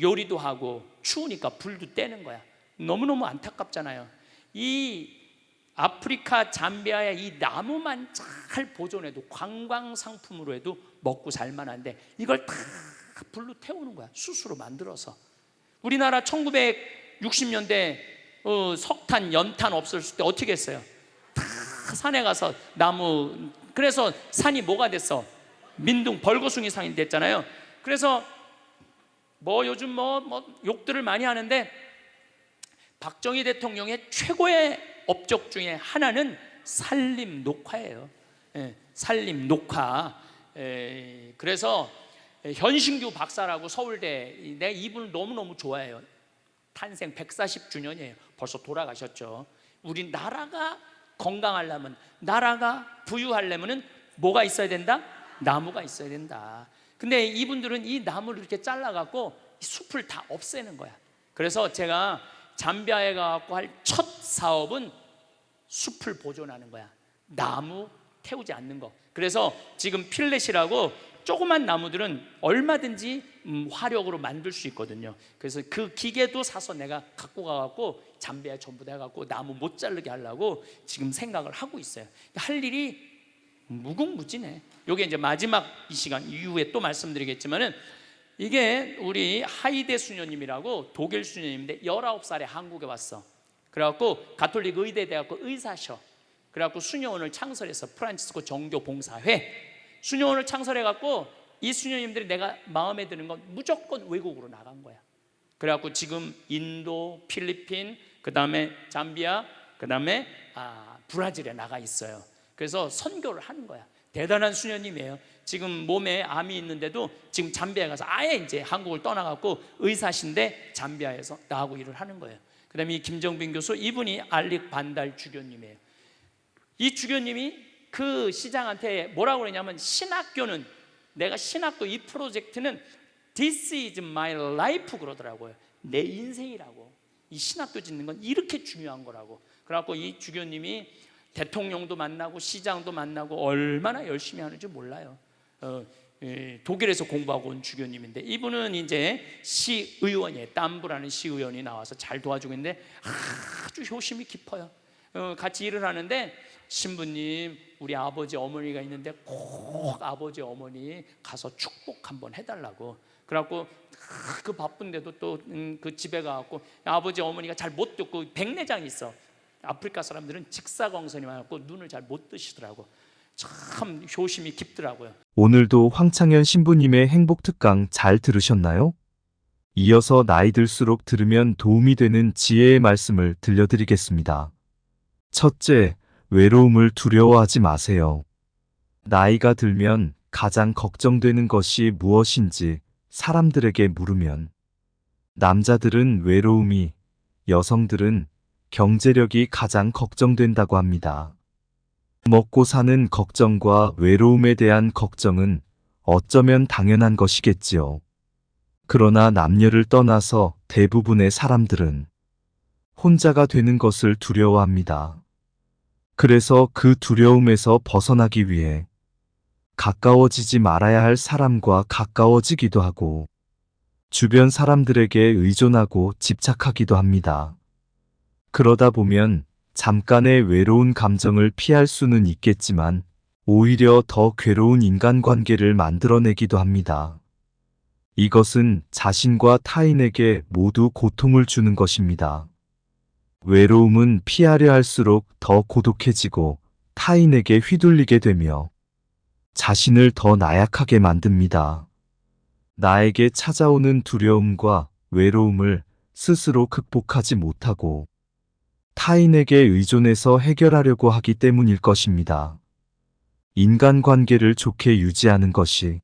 요리도 하고 추우니까 불도 떼는 거야. 너무너무 안타깝잖아요. 이 아프리카 잠비아의 이 나무만 잘 보존해도 관광 상품으로 해도 먹고 살만한데 이걸 다 불로 태우는 거야. 숯으로 만들어서. 우리나라 1960년대 석탄, 연탄 없었을 때 어떻게 했어요? 다 산에 가서 나무. 그래서 산이 뭐가 됐어? 민둥 벌거숭이 산이 됐잖아요. 그래서 요즘 욕들을 많이 하는데 박정희 대통령의 최고의 업적 중에 하나는 산림 녹화예요. 산림 녹화. 그래서 현신규 박사라고 서울대, 내가 이분을 너무너무 좋아해요. 탄생 140주년이에요. 벌써 돌아가셨죠. 우리 나라가 건강하려면, 나라가 부유하려면 뭐가 있어야 된다? 나무가 있어야 된다. 근데 이분들은 이 나무를 이렇게 잘라갖고 숲을 다 없애는 거야. 그래서 제가 잠비아에 가갖고 할 첫 사업은 숲을 보존하는 거야. 나무 태우지 않는 거. 그래서 지금 필렛이라고 조그만 나무들은 얼마든지 화력으로 만들 수 있거든요. 그래서 그 기계도 사서 내가 갖고 가갖고 잠비아에 전부 다 해갖고 나무 못 자르게 하려고 지금 생각을 하고 있어요. 할 일이 무궁무진해. 이게 이제 마지막 이 시간 이후에 또 말씀드리겠지만은, 이게 우리 하이데 수녀님이라고 독일 수녀님인데 19살에 한국에 왔어. 그래갖고 가톨릭 의대 대학교 의사셔. 그래갖고 수녀원을 창설해서 프란치스코 정교 봉사회 수녀원을 창설해갖고 이 수녀님들이 내가 마음에 드는 건 무조건 외국으로 나간 거야. 그래갖고 지금 인도, 필리핀, 그 다음에 잠비아, 그 다음에 브라질에 나가 있어요. 그래서 선교를 하는 거야. 대단한 수녀님이에요. 지금 몸에 암이 있는데도 지금 잠비아에 가서 아예 이제 한국을 떠나갖고 의사신데 잠비아에서 나하고 일을 하는 거예요. 그 다음에 이 김정빈 교수, 이분이 알릭 반달 주교님이에요. 이 주교님이 그 시장한테 뭐라고 그러냐면, 신학교는, 내가 신학교 이 프로젝트는 This is my life 그러더라고요. 내 인생이라고. 이 신학교 짓는 건 이렇게 중요한 거라고. 그래갖고 이 주교님이 대통령도 만나고 시장도 만나고 얼마나 열심히 하는지 몰라요. 독일에서 공부하고 온 주교님인데, 이분은 이제 시의원이에요. 땀부라는 시의원이 나와서 잘 도와주고 있는데 아주 효심이 깊어요. 같이 일을 하는데, 신부님, 우리 아버지 어머니가 있는데 꼭 아버지 어머니 가서 축복 한번 해달라고. 그래갖고 그 바쁜데도 또 그 집에 가갖고 아버지 어머니가 잘 못 듣고 백내장이 있어. 아프리카 사람들은 직사광선이 많았고 눈을 잘 못 뜨시더라고. 참 효심이 깊더라고요. 오늘도 황창현 신부님의 행복특강 잘 들으셨나요? 이어서 나이 들수록 들으면 도움이 되는 지혜의 말씀을 들려드리겠습니다. 첫째, 외로움을 두려워하지 마세요. 나이가 들면 가장 걱정되는 것이 무엇인지 사람들에게 물으면, 남자들은 외로움이, 여성들은 경제력이 가장 걱정된다고 합니다. 먹고 사는 걱정과 외로움에 대한 걱정은 어쩌면 당연한 것이겠지요. 그러나 남녀를 떠나서 대부분의 사람들은 혼자가 되는 것을 두려워합니다. 그래서 그 두려움에서 벗어나기 위해 가까워지지 말아야 할 사람과 가까워지기도 하고, 주변 사람들에게 의존하고 집착하기도 합니다. 그러다 보면 잠깐의 외로운 감정을 피할 수는 있겠지만 오히려 더 괴로운 인간관계를 만들어내기도 합니다. 이것은 자신과 타인에게 모두 고통을 주는 것입니다. 외로움은 피하려 할수록 더 고독해지고 타인에게 휘둘리게 되며 자신을 더 나약하게 만듭니다. 나에게 찾아오는 두려움과 외로움을 스스로 극복하지 못하고 타인에게 의존해서 해결하려고 하기 때문일 것입니다. 인간관계를 좋게 유지하는 것이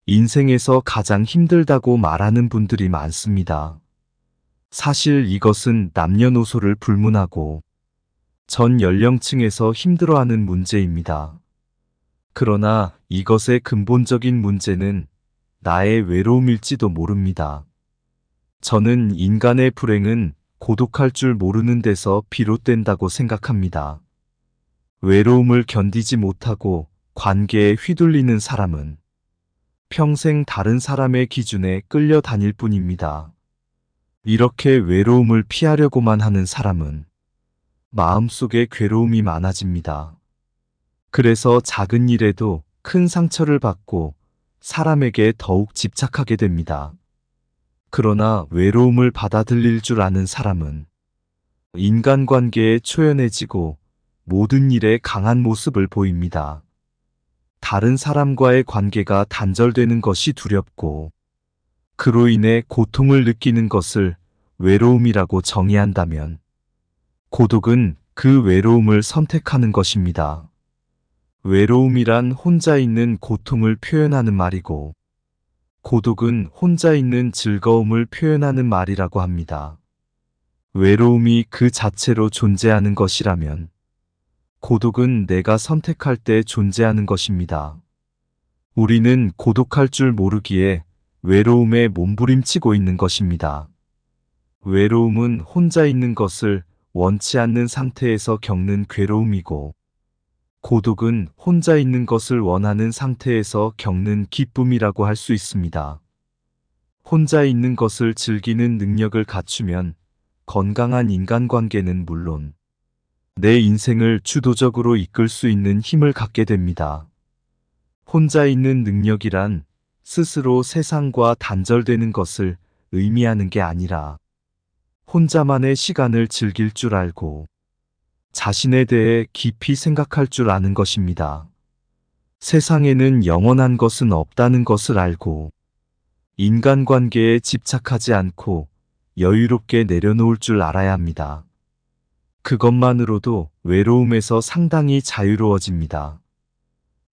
인생에서 가장 힘들다고 말하는 분들이 많습니다. 사실 이것은 남녀노소를 불문하고 전 연령층에서 힘들어하는 문제입니다. 그러나 이것의 근본적인 문제는 나의 외로움일지도 모릅니다. 저는 인간의 불행은 고독할 줄 모르는 데서 비롯된다고 생각합니다. 외로움을 견디지 못하고 관계에 휘둘리는 사람은 평생 다른 사람의 기준에 끌려다닐 뿐입니다. 이렇게 외로움을 피하려고만 하는 사람은 마음속에 괴로움이 많아집니다. 그래서 작은 일에도 큰 상처를 받고 사람에게 더욱 집착하게 됩니다. 그러나 외로움을 받아들일 줄 아는 사람은 인간관계에 초연해지고 모든 일에 강한 모습을 보입니다. 다른 사람과의 관계가 단절되는 것이 두렵고 그로 인해 고통을 느끼는 것을 외로움이라고 정의한다면 고독은 그 외로움을 선택하는 것입니다. 외로움이란 혼자 있는 고통을 표현하는 말이고 고독은 혼자 있는 즐거움을 표현하는 말이라고 합니다. 외로움이 그 자체로 존재하는 것이라면 고독은 내가 선택할 때 존재하는 것입니다. 우리는 고독할 줄 모르기에 외로움에 몸부림치고 있는 것입니다. 외로움은 혼자 있는 것을 원치 않는 상태에서 겪는 괴로움이고 고독은 혼자 있는 것을 원하는 상태에서 겪는 기쁨이라고 할 수 있습니다. 혼자 있는 것을 즐기는 능력을 갖추면 건강한 인간관계는 물론 내 인생을 주도적으로 이끌 수 있는 힘을 갖게 됩니다. 혼자 있는 능력이란 스스로 세상과 단절되는 것을 의미하는 게 아니라 혼자만의 시간을 즐길 줄 알고 자신에 대해 깊이 생각할 줄 아는 것입니다. 세상에는 영원한 것은 없다는 것을 알고 인간관계에 집착하지 않고 여유롭게 내려놓을 줄 알아야 합니다. 그것만으로도 외로움에서 상당히 자유로워집니다.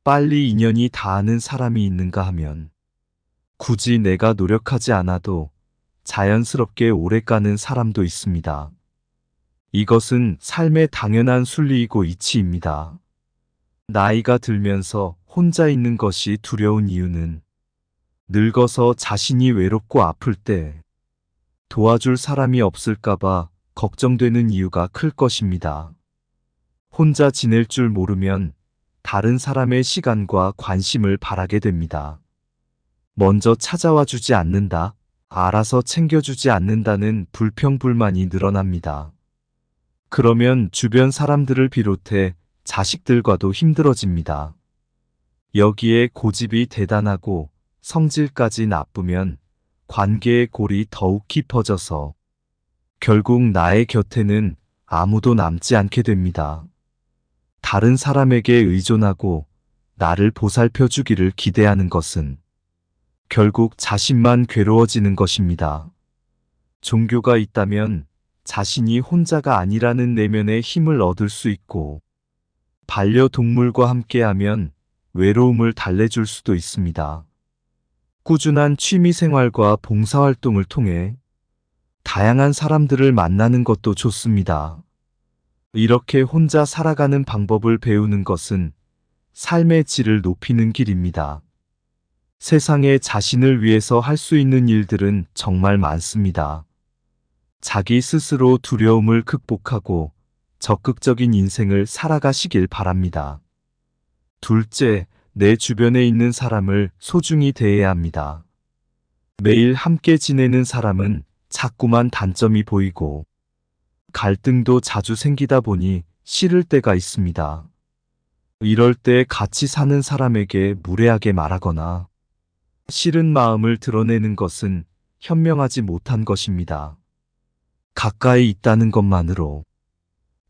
빨리 인연이 닿는 사람이 있는가 하면 굳이 내가 노력하지 않아도 자연스럽게 오래가는 사람도 있습니다. 이것은 삶의 당연한 순리이고 이치입니다. 나이가 들면서 혼자 있는 것이 두려운 이유는 늙어서 자신이 외롭고 아플 때 도와줄 사람이 없을까봐 걱정되는 이유가 클 것입니다. 혼자 지낼 줄 모르면 다른 사람의 시간과 관심을 바라게 됩니다. 먼저 찾아와 주지 않는다, 알아서 챙겨주지 않는다는 불평불만이 늘어납니다. 그러면 주변 사람들을 비롯해 자식들과도 힘들어집니다. 여기에 고집이 대단하고 성질까지 나쁘면 관계의 골이 더욱 깊어져서 결국 나의 곁에는 아무도 남지 않게 됩니다. 다른 사람에게 의존하고 나를 보살펴 주기를 기대하는 것은 결국 자신만 괴로워지는 것입니다. 종교가 있다면 자신이 혼자가 아니라는 내면의 힘을 얻을 수 있고 반려동물과 함께하면 외로움을 달래줄 수도 있습니다. 꾸준한 취미생활과 봉사활동을 통해 다양한 사람들을 만나는 것도 좋습니다. 이렇게 혼자 살아가는 방법을 배우는 것은 삶의 질을 높이는 길입니다. 세상에 자신을 위해서 할 수 있는 일들은 정말 많습니다. 자기 스스로 두려움을 극복하고 적극적인 인생을 살아가시길 바랍니다. 둘째, 내 주변에 있는 사람을 소중히 대해야 합니다. 매일 함께 지내는 사람은 자꾸만 단점이 보이고 갈등도 자주 생기다 보니 싫을 때가 있습니다. 이럴 때 같이 사는 사람에게 무례하게 말하거나 싫은 마음을 드러내는 것은 현명하지 못한 것입니다. 가까이 있다는 것만으로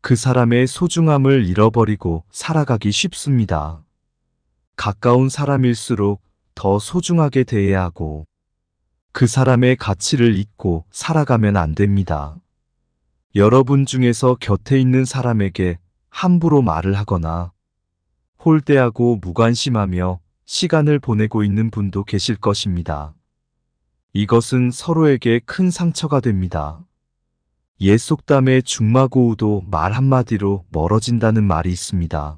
그 사람의 소중함을 잃어버리고 살아가기 쉽습니다. 가까운 사람일수록 더 소중하게 대해야 하고 그 사람의 가치를 잊고 살아가면 안 됩니다. 여러분 중에서 곁에 있는 사람에게 함부로 말을 하거나 홀대하고 무관심하며 시간을 보내고 있는 분도 계실 것입니다. 이것은 서로에게 큰 상처가 됩니다. 옛 속담에 중마고우도 말 한마디로 멀어진다는 말이 있습니다.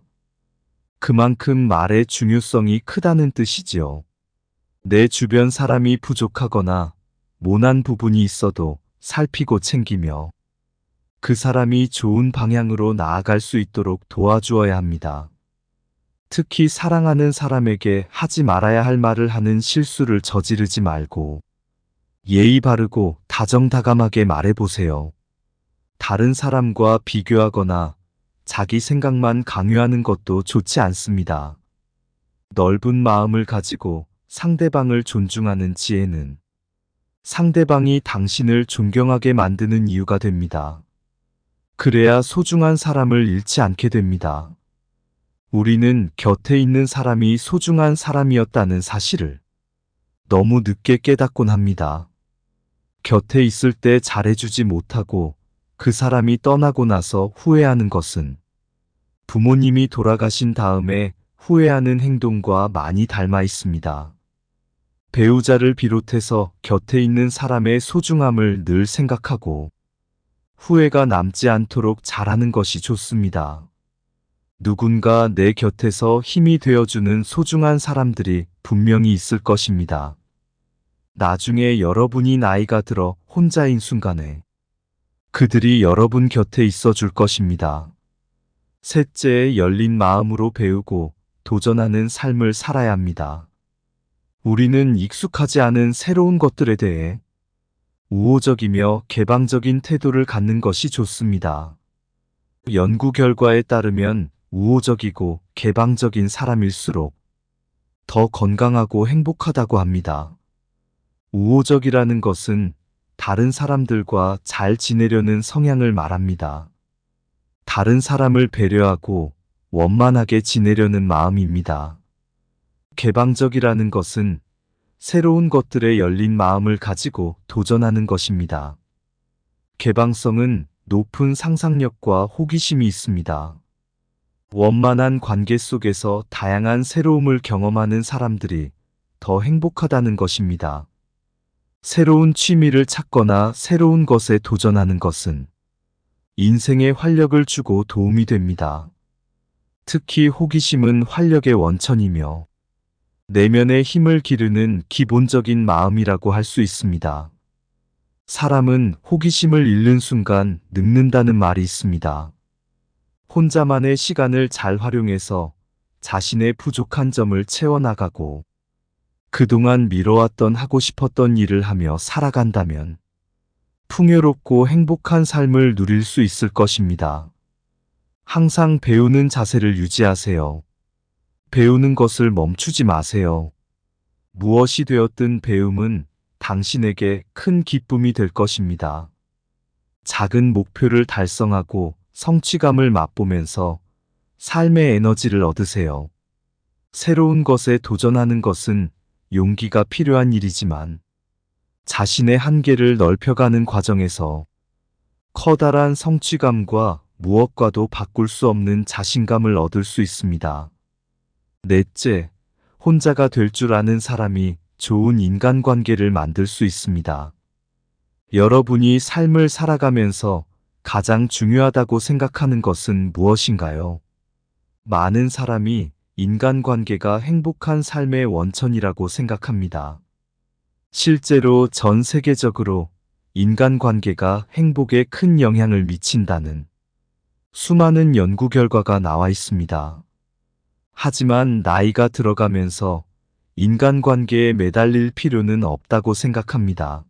그만큼 말의 중요성이 크다는 뜻이지요. 내 주변 사람이 부족하거나 모난 부분이 있어도 살피고 챙기며 그 사람이 좋은 방향으로 나아갈 수 있도록 도와주어야 합니다. 특히 사랑하는 사람에게 하지 말아야 할 말을 하는 실수를 저지르지 말고 예의 바르고 다정다감하게 말해보세요. 다른 사람과 비교하거나 자기 생각만 강요하는 것도 좋지 않습니다. 넓은 마음을 가지고 상대방을 존중하는 지혜는 상대방이 당신을 존경하게 만드는 이유가 됩니다. 그래야 소중한 사람을 잃지 않게 됩니다. 우리는 곁에 있는 사람이 소중한 사람이었다는 사실을 너무 늦게 깨닫곤 합니다. 곁에 있을 때 잘해주지 못하고 그 사람이 떠나고 나서 후회하는 것은 부모님이 돌아가신 다음에 후회하는 행동과 많이 닮아 있습니다. 배우자를 비롯해서 곁에 있는 사람의 소중함을 늘 생각하고 후회가 남지 않도록 잘하는 것이 좋습니다. 누군가 내 곁에서 힘이 되어주는 소중한 사람들이 분명히 있을 것입니다. 나중에 여러분이 나이가 들어 혼자인 순간에 그들이 여러분 곁에 있어 줄 것입니다. 셋째, 열린 마음으로 배우고 도전하는 삶을 살아야 합니다. 우리는 익숙하지 않은 새로운 것들에 대해 우호적이며 개방적인 태도를 갖는 것이 좋습니다. 연구 결과에 따르면 우호적이고 개방적인 사람일수록 더 건강하고 행복하다고 합니다. 우호적이라는 것은 다른 사람들과 잘 지내려는 성향을 말합니다. 다른 사람을 배려하고 원만하게 지내려는 마음입니다. 개방적이라는 것은 새로운 것들에 열린 마음을 가지고 도전하는 것입니다. 개방성은 높은 상상력과 호기심이 있습니다. 원만한 관계 속에서 다양한 새로움을 경험하는 사람들이 더 행복하다는 것입니다. 새로운 취미를 찾거나 새로운 것에 도전하는 것은 인생에 활력을 주고 도움이 됩니다. 특히 호기심은 활력의 원천이며 내면의 힘을 기르는 기본적인 마음이라고 할 수 있습니다. 사람은 호기심을 잃는 순간 늙는다는 말이 있습니다. 혼자만의 시간을 잘 활용해서 자신의 부족한 점을 채워나가고 그동안 미뤄왔던 하고 싶었던 일을 하며 살아간다면 풍요롭고 행복한 삶을 누릴 수 있을 것입니다. 항상 배우는 자세를 유지하세요. 배우는 것을 멈추지 마세요. 무엇이 되었든 배움은 당신에게 큰 기쁨이 될 것입니다. 작은 목표를 달성하고 성취감을 맛보면서 삶의 에너지를 얻으세요. 새로운 것에 도전하는 것은 용기가 필요한 일이지만 자신의 한계를 넓혀가는 과정에서 커다란 성취감과 무엇과도 바꿀 수 없는 자신감을 얻을 수 있습니다. 넷째, 혼자가 될 줄 아는 사람이 좋은 인간관계를 만들 수 있습니다. 여러분이 삶을 살아가면서 가장 중요하다고 생각하는 것은 무엇인가요? 많은 사람이 인간관계가 행복한 삶의 원천이라고 생각합니다. 실제로 전 세계적으로 인간관계가 행복에 큰 영향을 미친다는 수많은 연구 결과가 나와 있습니다. 하지만 나이가 들어가면서 인간관계에 매달릴 필요는 없다고 생각합니다.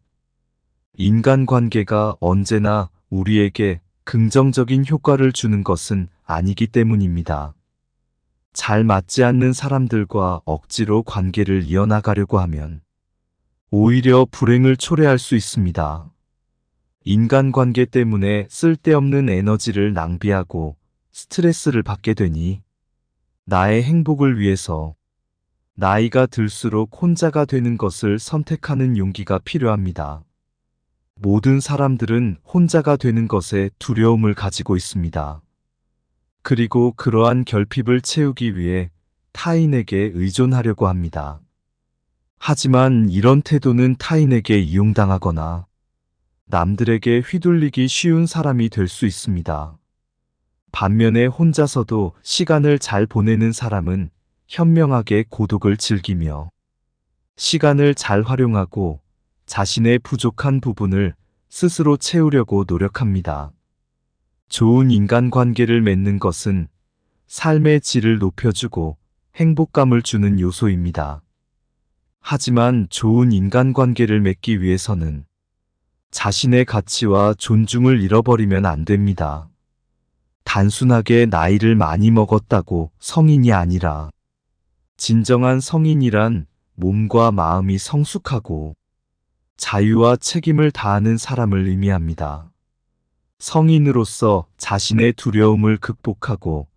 인간관계가 언제나 우리에게 긍정적인 효과를 주는 것은 아니기 때문입니다. 잘 맞지 않는 사람들과 억지로 관계를 이어나가려고 하면 오히려 불행을 초래할 수 있습니다. 인간관계 때문에 쓸데없는 에너지를 낭비하고 스트레스를 받게 되니 나의 행복을 위해서 나이가 들수록 혼자가 되는 것을 선택하는 용기가 필요합니다. 모든 사람들은 혼자가 되는 것에 두려움을 가지고 있습니다. 그리고 그러한 결핍을 채우기 위해 타인에게 의존하려고 합니다. 하지만 이런 태도는 타인에게 이용당하거나 남들에게 휘둘리기 쉬운 사람이 될 수 있습니다. 반면에 혼자서도 시간을 잘 보내는 사람은 현명하게 고독을 즐기며 시간을 잘 활용하고 자신의 부족한 부분을 스스로 채우려고 노력합니다. 좋은 인간관계를 맺는 것은 삶의 질을 높여주고 행복감을 주는 요소입니다. 하지만 좋은 인간관계를 맺기 위해서는 자신의 가치와 존중을 잃어버리면 안 됩니다. 단순하게 나이를 많이 먹었다고 성인이 아니라 진정한 성인이란 몸과 마음이 성숙하고 자유와 책임을 다하는 사람을 의미합니다. 성인으로서 자신의 두려움을 극복하고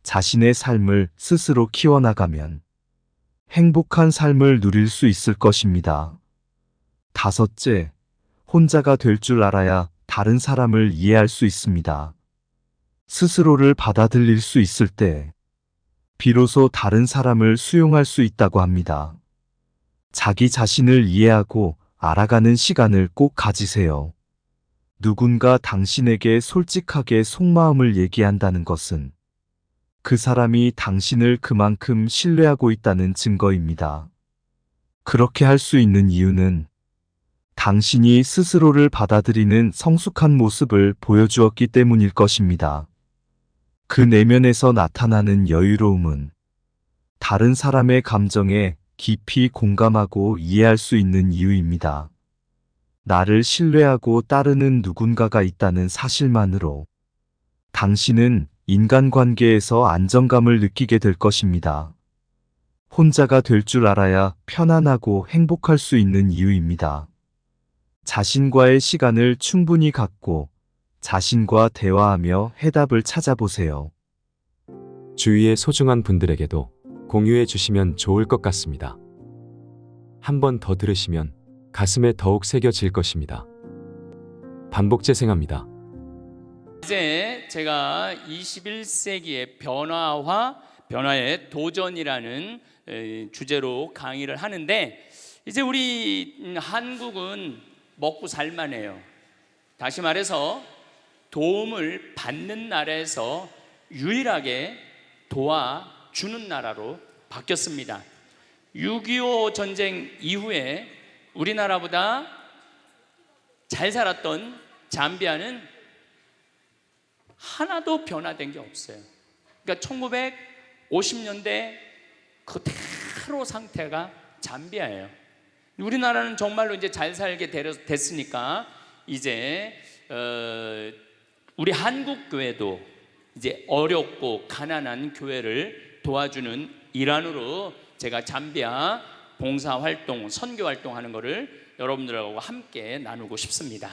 자신의 삶을 스스로 키워나가면 행복한 삶을 누릴 수 있을 것입니다. 다섯째, 혼자가 될 줄 알아야 다른 사람을 이해할 수 있습니다. 스스로를 받아들일 수 있을 때 비로소 다른 사람을 수용할 수 있다고 합니다. 자기 자신을 이해하고 알아가는 시간을 꼭 가지세요. 누군가 당신에게 솔직하게 속마음을 얘기한다는 것은 그 사람이 당신을 그만큼 신뢰하고 있다는 증거입니다. 그렇게 할 수 있는 이유는 당신이 스스로를 받아들이는 성숙한 모습을 보여주었기 때문일 것입니다. 그 내면에서 나타나는 여유로움은 다른 사람의 감정에 깊이 공감하고 이해할 수 있는 이유입니다. 나를 신뢰하고 따르는 누군가가 있다는 사실만으로 당신은 인간관계에서 안정감을 느끼게 될 것입니다. 혼자가 될 줄 알아야 편안하고 행복할 수 있는 이유입니다. 자신과의 시간을 충분히 갖고 자신과 대화하며 해답을 찾아보세요. 주위의 소중한 분들에게도 공유해 주시면 좋을 것 같습니다. 한 번 더 들으시면 가슴에 더욱 새겨질 것입니다. 반복 재생합니다. 이제 제가 21세기의 변화의 도전이라는 주제로 강의를 하는데, 이제 우리 한국은 먹고 살만해요. 다시 말해서 도움을 받는 나라에서 유일하게 도와주는 나라로 바뀌었습니다. 6.25 전쟁 이후에 우리나라보다 잘 살았던 잠비아는 하나도 변화된 게 없어요. 그러니까 1950년대 그대로 상태가 잠비아예요. 우리나라는 정말로 이제 잘 살게 됐으니까 이제 우리 한국 교회도 이제 어렵고 가난한 교회를 도와주는 일환으로 제가 잠비아 봉사활동, 선교활동 하는 거를 여러분들하고 함께 나누고 싶습니다.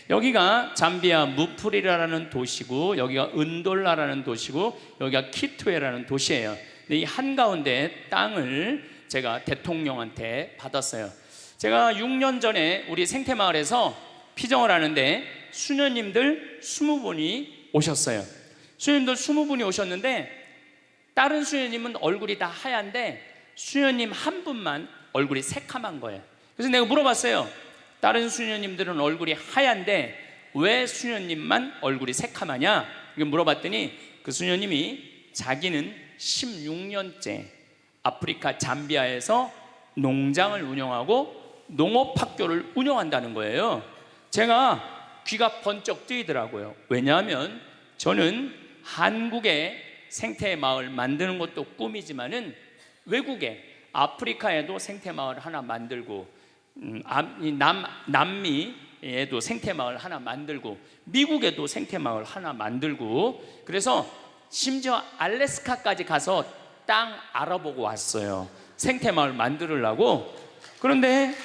여기가 잠비아 무프리라라는 도시고, 여기가 은돌라라는 도시고, 여기가 키투에라는 도시예요. 이 한가운데 땅을 제가 대통령한테 받았어요. 제가 6년 전에 우리 생태마을에서 피정을 하는데 수녀님들 20분이 오셨어요. 수녀님들 20분이 오셨는데 다른 수녀님은 얼굴이 다 하얀데 수녀님 한 분만 얼굴이 새카만 거예요. 그래서 내가 물어봤어요. 다른 수녀님들은 얼굴이 하얀데 왜 수녀님만 얼굴이 새카마냐? 물어봤더니 그 수녀님이 자기는 16년째 아프리카 잠비아에서 농장을 운영하고 농업학교를 운영한다는 거예요. 제가 귀가 번쩍 뜨이더라고요. 왜냐하면 저는 한국의 생태마을 만드는 것도 꿈이지만은 외국에 아프리카에도 생태마을 하나 만들고 남미에도 생태마을 하나 만들고 미국에도 생태마을 하나 만들고, 그래서 심지어 알래스카까지 가서 땅 알아보고 왔어요. 생태마을 만들려고. 그런데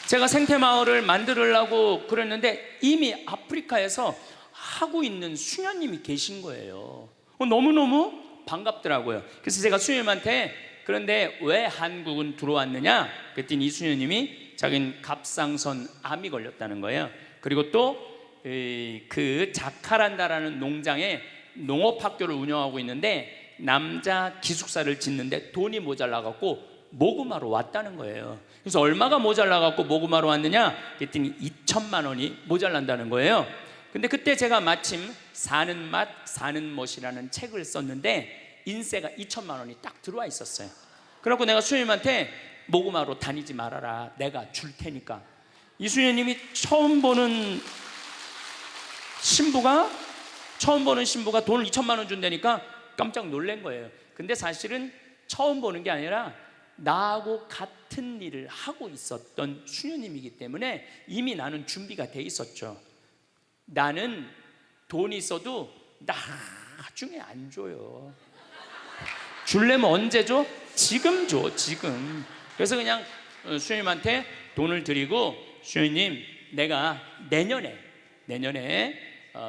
제가 생태마을을 만들려고 그랬는데 이미 아프리카에서 하고 있는 수녀님이 계신 거예요. 너무너무 반갑더라고요. 그래서 제가 수녀님한테 그런데 왜 한국은 들어왔느냐? 그랬더니 이 수녀님이 자기는 갑상선 암이 걸렸다는 거예요. 그리고 또 그 자카란다라는 농장에 농업학교를 운영하고 있는데 남자 기숙사를 짓는데 돈이 모자라갖고 모구마로 왔다는 거예요. 그래서 얼마가 모자라갖고 모구마로 왔느냐? 그랬더니 2천만 원이 모자란다는 거예요. 근데 그때 제가 마침 사는 맛 사는 멋이라는 책을 썼는데 인세가 2천만 원이 딱 들어와 있었어요. 그래갖고 내가 수녀님한테 모구마로 다니지 말아라, 내가 줄 테니까. 이 수녀님이 처음 보는 신부가 처음 보는 신부가 돈을 2천만 원 준다니까 깜짝 놀란 거예요. 근데 사실은 처음 보는 게 아니라 나하고 같은 일을 하고 있었던 수녀님이기 때문에 이미 나는 준비가 돼 있었죠. 나는 돈이 있어도 나중에 안 줘요. 줄려면 언제 줘? 지금 줘, 지금. 그래서 그냥 수녀님한테 돈을 드리고, 수녀님, 내가 내년에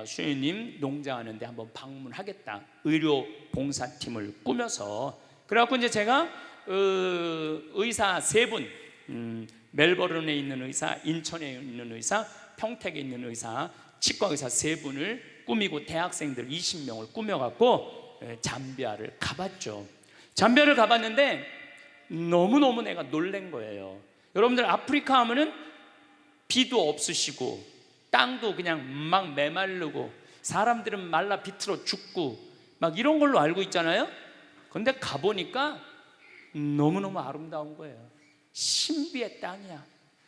수녀님 농장하는데 한번 방문하겠다. 의료 봉사팀을 꾸며서. 그래갖고 이제 제가 의사 3분, 멜버른에 있는 의사, 인천에 있는 의사, 평택에 있는 의사, 치과 의사 3분을 꾸미고 대학생들 20명을 꾸며갖고 잠비아를 가봤죠. 잠비아를 가봤는데 너무너무 내가 놀란 거예요. 여러분들, 아프리카 하면은 비도 없으시고 땅도 그냥 막 메마르고 사람들은 말라 비틀어 죽고 막 이런 걸로 알고 있잖아요. 근데 가보니까 너무너무 아름다운 거예요. 신비의 땅이야.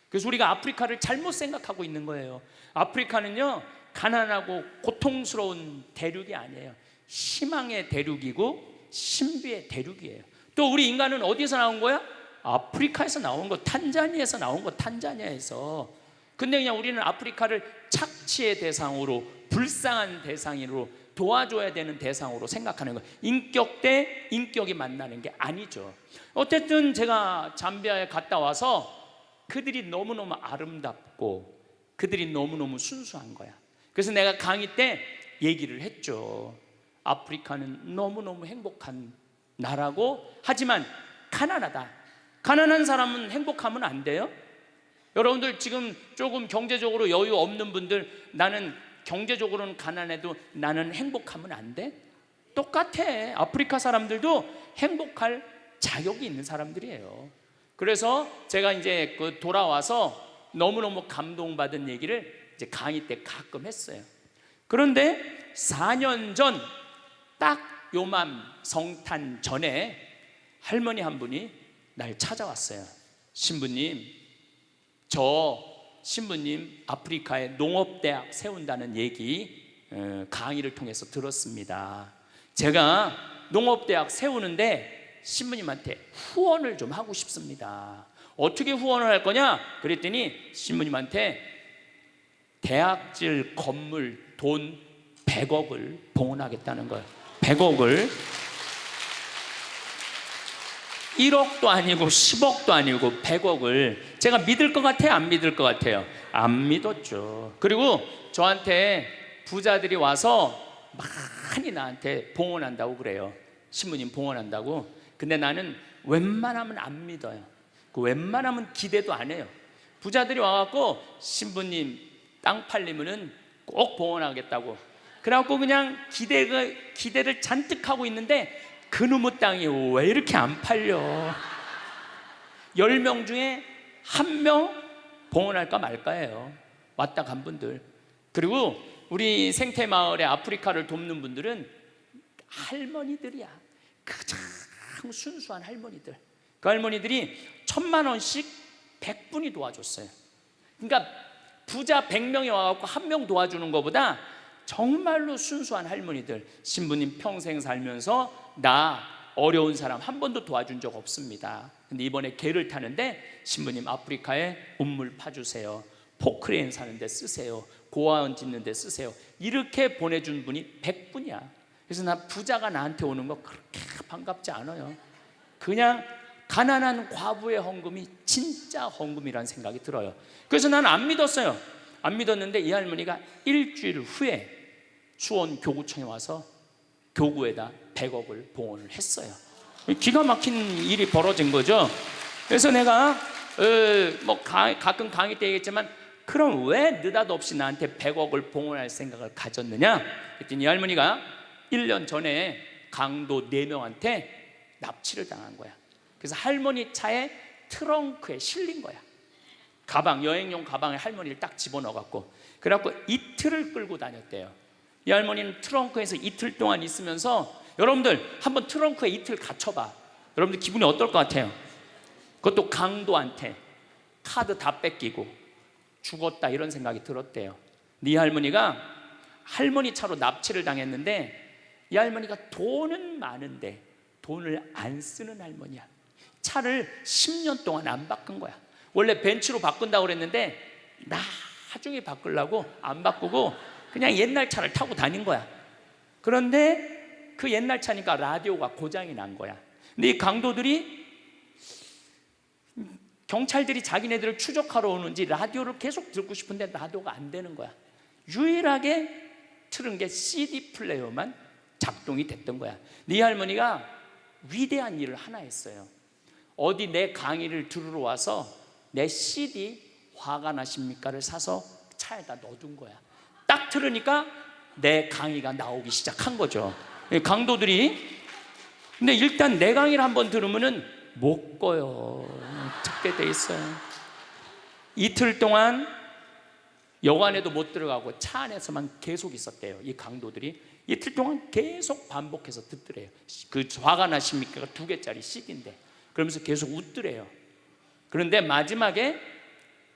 그래서 우리가 아프리카를 잘못 생각하고 있는 거예요. 아프리카는요, 가난하고 고통스러운 대륙이 아니에요. 희망의 대륙이고 신비의 대륙이에요. 또 우리 인간은 어디서 나온 거야? 아프리카에서 나온 거, 탄자니아에서 나온 거, 탄자니아에서. 근데 그냥 우리는 아프리카를 착취의 대상으로, 불쌍한 대상으로, 도와줘야 되는 대상으로 생각하는 거예요. 인격 대 인격이 만나는 게 아니죠. 어쨌든 제가 잠비아에 갔다 와서 그들이 너무너무 아름답고 그들이 너무너무 순수한 거야. 그래서 내가 강의 때 얘기를 했죠. 아프리카는 너무너무 행복한 나라고, 하지만 가난하다. 가난한 사람은 행복하면 안 돼요? 여러분들 지금 조금 경제적으로 여유 없는 분들, 나는 경제적으로는 가난해도 나는 행복하면 안 돼? 똑같아. 아프리카 사람들도 행복할 자격이 있는 사람들이에요. 그래서 제가 이제 돌아와서 너무너무 감동받은 얘기를 이제 강의 때 가끔 했어요. 그런데 4년 전, 딱 요맘 성탄 전에 할머니 한 분이 날 찾아왔어요. 신부님, 저 신부님 아프리카에 농업대학 세운다는 얘기 강의를 통해서 들었습니다. 제가 농업대학 세우는데 신부님한테 후원을 좀 하고 싶습니다. 어떻게 후원을 할 거냐? 그랬더니 신부님한테 대학질 건물 돈 100억을 봉헌하겠다는 거예요. 100억을. 1억도 아니고 10억도 아니고 100억을. 제가 믿을 것 같아요? 안 믿을 것 같아요? 안 믿었죠. 그리고 저한테 부자들이 와서 많이 나한테 봉헌한다고 그래요. 신부님 봉헌한다고. 근데 나는 웬만하면 안 믿어요. 그 웬만하면 기대도 안 해요. 부자들이 와갖고 신부님 땅 팔리면은 꼭 봉헌하겠다고. 그래갖고 그냥 기대를 잔뜩 하고 있는데 그놈의 땅이 왜 이렇게 안 팔려? 10명 중에 1명 봉헌할까 말까예요. 왔다 간 분들. 그리고 우리 생태마을에 아프리카를 돕는 분들은 할머니들이야. 가장 순수한 할머니들. 그 할머니들이 1,000만 원씩 100분이 도와줬어요. 그러니까 부자 100명이 와갖고 1명 도와주는 것보다 정말로 순수한 할머니들. 신부님 평생 살면서 나 어려운 사람 한 번도 도와준 적 없습니다. 근데 이번에 개를 타는데 신부님 아프리카에 우물 파주세요. 포크레인 사는데 쓰세요. 고아원 짓는 데 쓰세요. 이렇게 보내준 분이 100분이야. 그래서 나 부자가 나한테 오는 거 그렇게 반갑지 않아요. 그냥 가난한 과부의 헌금이 진짜 헌금이라는 생각이 들어요. 그래서 나는 안 믿었어요. 안 믿었는데 이 할머니가 일주일 후에 수원 교구청에 와서 교구에다 100억을 봉헌을 했어요. 기가 막힌 일이 벌어진 거죠. 그래서 내가 가끔 강의 때 얘기했지만, 그럼 왜 느닷없이 나한테 100억을 봉헌할 생각을 가졌느냐? 그랬더니 이 할머니가 1년 전에 강도 4명한테 납치를 당한 거야. 그래서 할머니 차에 트렁크에 실린 거야. 가방, 여행용 가방에 할머니를 딱 집어넣어갖고, 그래갖고 이틀을 끌고 다녔대요. 이 할머니는 트렁크에서 이틀 동안 있으면서, 여러분들 한번 트렁크에 이틀 갇혀봐. 여러분들 기분이 어떨 것 같아요? 그것도 강도한테 카드 다 뺏기고 죽었다 이런 생각이 들었대요. 네 할머니가 할머니 차로 납치를 당했는데 이 할머니가 돈은 많은데 돈을 안 쓰는 할머니야. 차를 10년 동안 안 바꾼 거야. 원래 벤츠로 바꾼다고 그랬는데 나중에 바꾸려고 안 바꾸고 그냥 옛날 차를 타고 다닌 거야. 그런데 그 옛날 차니까 라디오가 고장이 난 거야. 근데 이 강도들이, 경찰들이 자기네들을 추적하러 오는지 라디오를 계속 듣고 싶은데 라디오가 안 되는 거야. 유일하게 틀은 게 CD 플레이어만 작동이 됐던 거야. 네 할머니가 위대한 일을 하나 했어요. 어디 내 강의를 들으러 와서 내 CD 화가 나십니까를 사서 차에다 넣어둔 거야. 딱 들으니까 내 강의가 나오기 시작한 거죠. 강도들이. 근데 일단 내 강의를 한번 들으면은 못 꺼요. 듣게 돼 있어요. 이틀 동안 여관에도 못 들어가고 차 안에서만 계속 있었대요. 이 강도들이 이틀 동안 계속 반복해서 듣더래요. 그 화가 나십니까 2개짜리 CD인데 그러면서 계속 웃더래요. 그런데 마지막에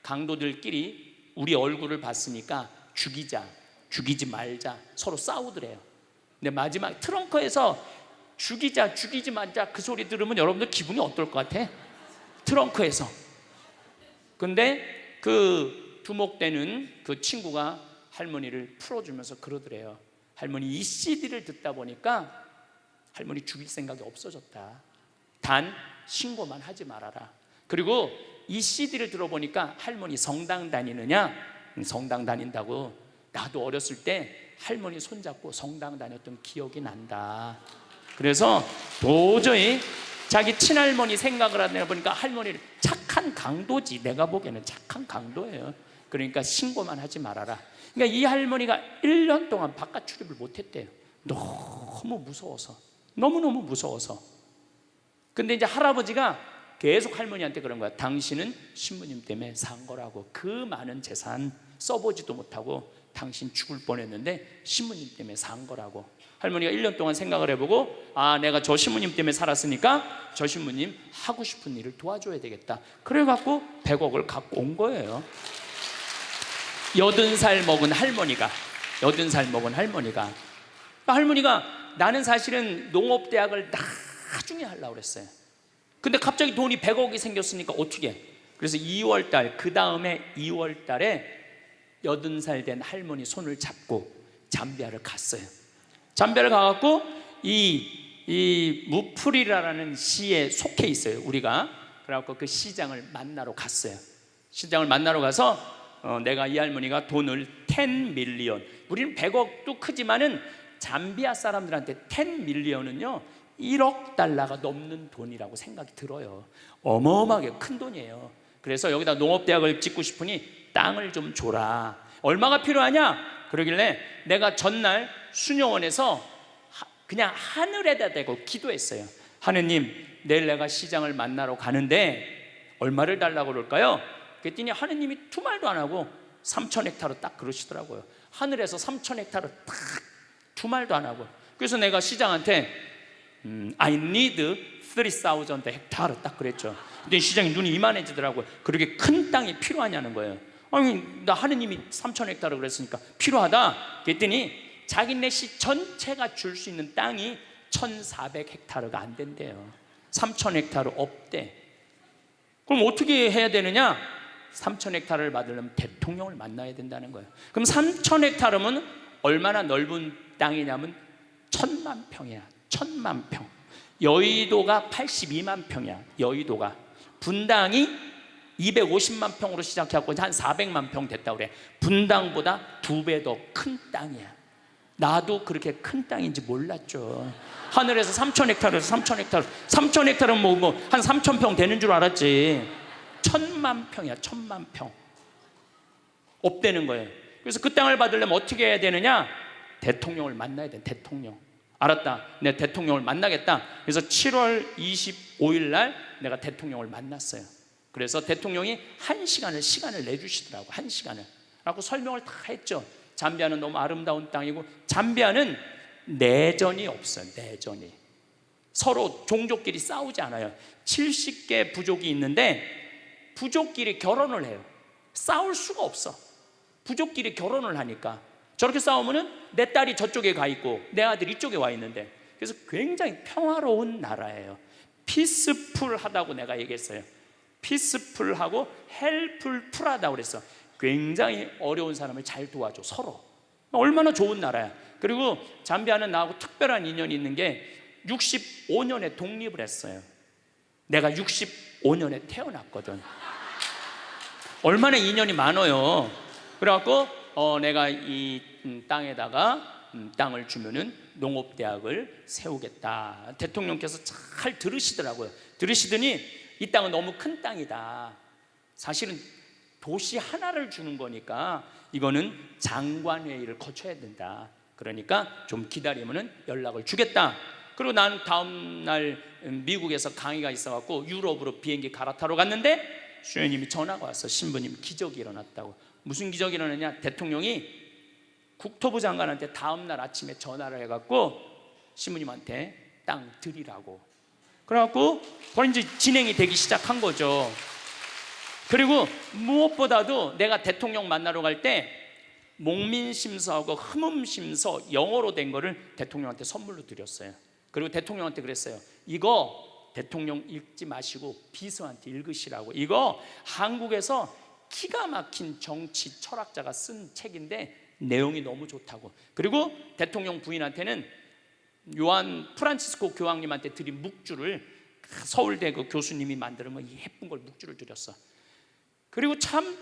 강도들끼리 우리 얼굴을 봤으니까 죽이자, 죽이지 말자 서로 싸우더래요. 근데 마지막 트렁크에서 죽이자, 죽이지 말자 그 소리 들으면 여러분들 기분이 어떨 것 같아? 트렁크에서. 근데 그 두목되는 그 친구가 할머니를 풀어주면서 그러더래요. 할머니, 이 CD를 듣다 보니까 할머니 죽일 생각이 없어졌다. 단 신고만 하지 말아라. 그리고 이 CD를 들어보니까 할머니 성당 다니느냐? 성당 다닌다고. 나도 어렸을 때 할머니 손잡고 성당 다녔던 기억이 난다. 그래서 도저히 자기 친할머니 생각을 하다 보니까 할머니를, 착한 강도지, 내가 보기에는 착한 강도예요. 그러니까 신고만 하지 말아라. 그러니까 이 할머니가 1년 동안 바깥 출입을 못했대요. 너무 무서워서, 너무너무 무서워서. 근데 이제 할아버지가 계속 할머니한테 그런 거야. 당신은 신부님 때문에 산 거라고. 그 많은 재산 써보지도 못하고 당신 죽을 뻔했는데 신부님 때문에 산 거라고. 할머니가 1년 동안 생각을 해보고, 아, 내가 저 신부님 때문에 살았으니까 저 신부님 하고 싶은 일을 도와줘야 되겠다. 그래갖고 100억을 갖고 온 거예요. 80살 먹은 할머니가, 80살 먹은 할머니가. 할머니가 나는 사실은 농업대학을 나중에 하려고 그랬어요. 근데 갑자기 돈이 100억이 생겼으니까 어떻게 해? 그래서 2월달, 그 다음에 2월달에 80살 된 할머니 손을 잡고 잠비아를 갔어요. 잠비아를 가갖고 이 무프리라라는 시에 속해 있어요, 우리가. 그래갖고 그 시장을 만나러 갔어요. 시장을 만나러 가서 내가 이 할머니가 돈을 10 밀리언, 우리는 100억도 크지만은 잠비아 사람들한테 10 밀리언은요 1억 달러가 넘는 돈이라고 생각이 들어요. 어마어마하게 큰 돈이에요. 그래서 여기다 농업대학을 짓고 싶으니 땅을 좀 줘라. 얼마가 필요하냐? 그러길래 내가 전날 수녀원에서 그냥 하늘에다 대고 기도했어요. 하느님, 내일 내가 시장을 만나러 가는데 얼마를 달라고 그럴까요? 그랬더니 하느님이 두 말도 안 하고 3,000헥타르 딱 그러시더라고요. 하늘에서 3,000헥타르 딱 두 말도 안 하고. 그래서 내가 시장한테 I need 3,000 헥타르 딱 그랬죠. 근데 시장이 눈이 이만해지더라고요. 그렇게 큰 땅이 필요하냐는 거예요. 아니, 나 하느님이 3,000헥타르 그랬으니까 필요하다. 그랬더니 자기네 시 전체가 줄 수 있는 땅이 1,400헥타르가 안 된대요. 3,000헥타르 없대. 그럼 어떻게 해야 되느냐? 3,000헥타르를 받으려면 대통령을 만나야 된다는 거예요. 그럼 3,000헥타르면 얼마나 넓은 땅이냐면 1,000만 평이야. 1,000만 평. 여의도가 82만 평이야. 여의도가. 분당이 250만 평으로 시작해갖고 한 400만 평 됐다고 그래. 분당보다 2배 더 큰 땅이야. 나도 그렇게 큰 땅인지 몰랐죠. 하늘에서 3,000헥타르에서 3,000헥타르, 3,000헥타르는 뭐 한 3,000평 되는 줄 알았지. 1,000만 평이야. 1,000만 평. 없대는 거예요. 그래서 그 땅을 받으려면 어떻게 해야 되느냐? 대통령을 만나야 돼. 대통령. 알았다. 내가 대통령을 만나겠다. 그래서 7월 25일 날 내가 대통령을 만났어요. 그래서 대통령이 1시간을 시간을 내주시더라고. 1시간을. 라고 설명을 다 했죠. 잠비아는 너무 아름다운 땅이고, 잠비아는 내전이 없어요. 내전이. 서로 종족끼리 싸우지 않아요. 70개 부족이 있는데 부족끼리 결혼을 해요. 싸울 수가 없어. 부족끼리 결혼을 하니까. 저렇게 싸우면은 내 딸이 저쪽에 가 있고 내 아들이 이쪽에 와 있는데, 그래서 굉장히 평화로운 나라예요. 피스풀하다고 내가 얘기했어요. 피스풀하고 헬플풀하다고 그랬어. 굉장히 어려운 사람을 잘 도와줘, 서로. 얼마나 좋은 나라야. 그리고 잠비아는 나하고 특별한 인연이 있는 게 65년에 독립을 했어요. 내가 65년에 태어났거든. 얼마나 인연이 많아요. 그래갖고 내가 이 땅에다가 땅을 주면은 농업대학을 세우겠다. 대통령께서 잘 들으시더라고요. 들으시더니 이 땅은 너무 큰 땅이다. 사실은 도시 하나를 주는 거니까 이거는 장관회의를 거쳐야 된다. 그러니까 좀 기다리면은 연락을 주겠다. 그리고 난 다음 날 미국에서 강의가 있어갖고 유럽으로 비행기 갈아타러 갔는데 수녀님이 전화가 왔어. 신부님 기적이 일어났다고. 무슨 기적이 일어났냐? 대통령이 국토부 장관한테 다음 날 아침에 전화를 해갖고 신부님한테 땅 드리라고. 그래갖고 그걸 이제 진행이 되기 시작한 거죠. 그리고 무엇보다도 내가 대통령 만나러 갈 때 목민심서하고 흠음심서 영어로 된 거를 대통령한테 선물로 드렸어요. 그리고 대통령한테 그랬어요. 이거 대통령 읽지 마시고 비서한테 읽으시라고. 이거 한국에서 기가 막힌 정치 철학자가 쓴 책인데 내용이 너무 좋다고. 그리고 대통령 부인한테는 요한 프란치스코 교황님한테 드린 묵주를 서울대 그 교수님이 만드는 거 이 예쁜 걸 묵주를 드렸어. 그리고 참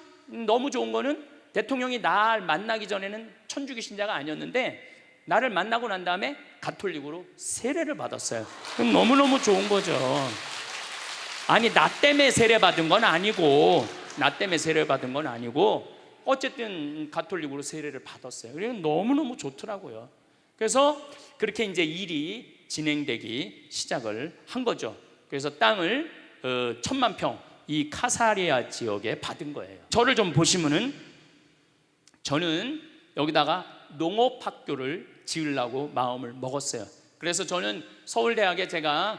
너무 좋은 거는 대통령이 날 만나기 전에는 천주교 신자가 아니었는데 나를 만나고 난 다음에 가톨릭으로 세례를 받았어요. 그럼 너무너무 좋은 거죠. 아니 나 때문에 세례 받은 건 아니고 어쨌든 가톨릭으로 세례를 받았어요. 그래서 너무너무 좋더라고요. 그래서 그렇게 이제 일이 진행되기 시작을 한 거죠. 그래서 땅을 1000만 평 이 카사리아 지역에 받은 거예요. 저를 좀 보시면은 저는 여기다가 농업학교를 지으려고 마음을 먹었어요. 그래서 저는 서울대학에 제가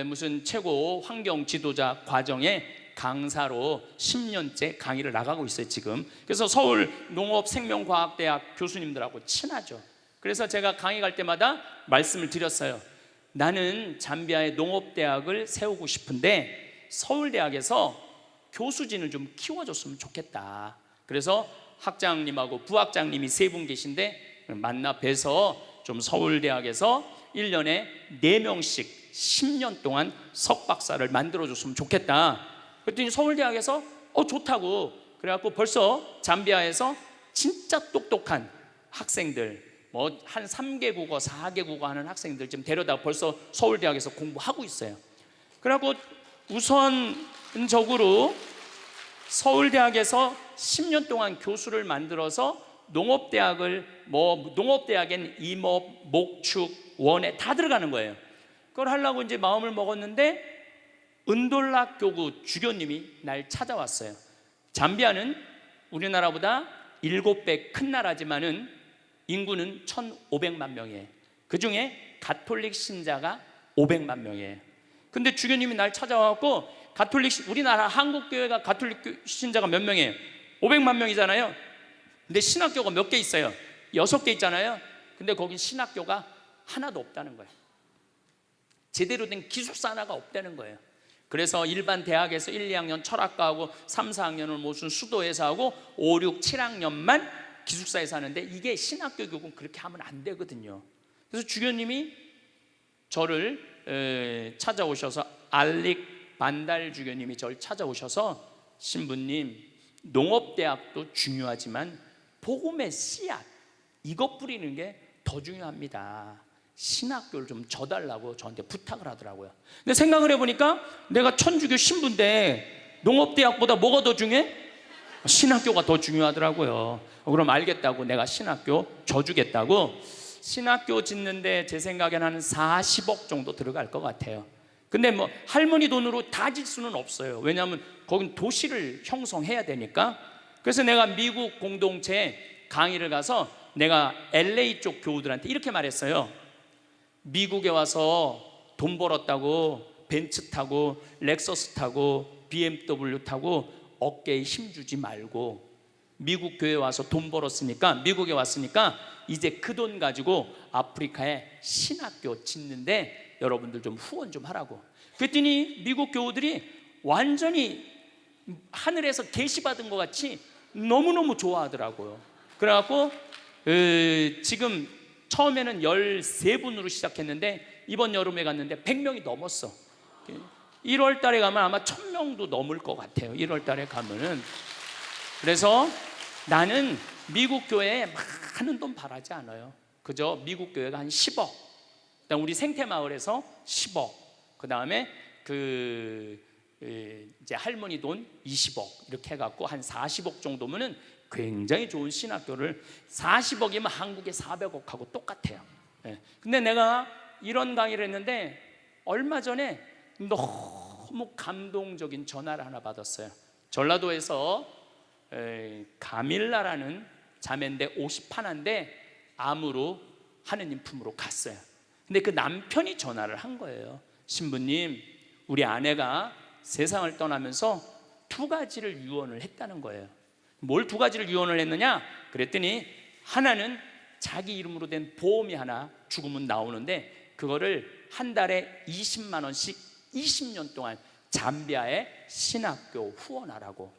무슨 최고 환경 지도자 과정에 강사로 10년째 강의를 나가고 있어요 지금. 그래서 서울 농업생명과학대학 교수님들하고 친하죠. 그래서 제가 강의 갈 때마다 말씀을 드렸어요. 나는 잠비아에 농업대학을 세우고 싶은데 서울대학에서 교수진을 좀 키워줬으면 좋겠다. 그래서 학장님하고 부학장님이 3분 계신데 만나 뵈서 좀 서울대학에서 1년에 4명씩 10년 동안 석박사를 만들어줬으면 좋겠다. 그랬더니 서울대학에서 좋다고. 그래갖고 벌써 잠비아에서 진짜 똑똑한 학생들, 뭐 한 3개 국어 4개 국어 하는 학생들 지금 데려다 벌써 서울대학에서 공부하고 있어요. 그래갖고 우선적으로 서울대학에서 10년 동안 교수를 만들어서 농업대학을 농업대학엔 임업, 목축, 원예 다 들어가는 거예요. 그걸 하려고 이제 마음을 먹었는데 은돌락 교구 주교님이 날 찾아왔어요. 잠비아는 우리나라보다 7배 큰 나라지만은 인구는 1,500만 명이에요. 그 중에 가톨릭 신자가 500만 명이에요. 근데 주교님이 날 찾아와갖고 우리나라 한국교회가 가톨릭 신자가 몇 명이에요? 500만 명이잖아요. 근데 신학교가 몇 개 있어요? 6개 있잖아요. 근데 거긴 신학교가 하나도 없다는 거예요. 제대로 된 기숙사 하나가 없다는 거예요. 그래서 일반 대학에서 1, 2학년 철학과하고 3, 4학년을 무슨 수도에서 하고 5, 6, 7학년만 기숙사에서 하는데 이게 신학교 교육은 그렇게 하면 안 되거든요. 그래서 주교님이 저를 찾아오셔서 알릭 반달 주교님이 저를 찾아오셔서 신부님 농업대학도 중요하지만 복음의 씨앗 이것 뿌리는 게 더 중요합니다. 신학교를 좀 줘달라고 저한테 부탁을 하더라고요. 근데 생각을 해보니까 내가 천주교 신부인데 농업대학보다 뭐가 더 중요해? 신학교가 더 중요하더라고요. 그럼 알겠다고 내가 신학교 줘주겠다고 신학교 짓는데 제 생각에는 한 40억 정도 들어갈 것 같아요. 근데 뭐 할머니 돈으로 다 질 수는 없어요. 왜냐하면 거긴 도시를 형성해야 되니까. 그래서 내가 미국 공동체 강의를 가서 내가 LA 쪽 교우들한테 이렇게 말했어요. 미국에 와서 돈 벌었다고 벤츠 타고 렉서스 타고 BMW 타고 어깨에 힘주지 말고 미국 교회 와서 돈 벌었으니까, 미국에 왔으니까 이제 그 돈 가지고 아프리카에 신학교 짓는데 여러분들 좀 후원 좀 하라고. 그랬더니 미국 교우들이 완전히 하늘에서 계시받은 것 같이 너무너무 좋아하더라고요. 그래갖고 지금 처음에는 13분으로 시작했는데 이번 여름에 갔는데 100명이 넘었어. 1월 달에 가면 아마 1000명도 넘을 것 같아요. 1월 달에 가면은. 그래서 나는 미국 교회에 많은 돈 바라지 않아요. 그저 미국 교회가 한 10억, 그다음 우리 생태마을에서 10억, 그 다음에 이제 할머니 돈 20억 이렇게 해갖고 한 40억 정도면은 굉장히 좋은 신학교를, 40억이면 한국의 400억하고 똑같아요. 근데 내가 이런 강의를 했는데 얼마 전에 너무 감동적인 전화를 하나 받았어요. 전라도에서 가밀라라는 자매인데 51인데 암으로 하느님 품으로 갔어요. 근데 그 남편이 전화를 한 거예요. 신부님, 우리 아내가 세상을 떠나면서 2가지를 유언을 했다는 거예요. 뭘 2가지를 유언을 했느냐? 그랬더니 하나는 자기 이름으로 된 보험이 하나 죽으면 나오는데 그거를 한 달에 20만 원씩 20년 동안 잠비아에 신학교 후원하라고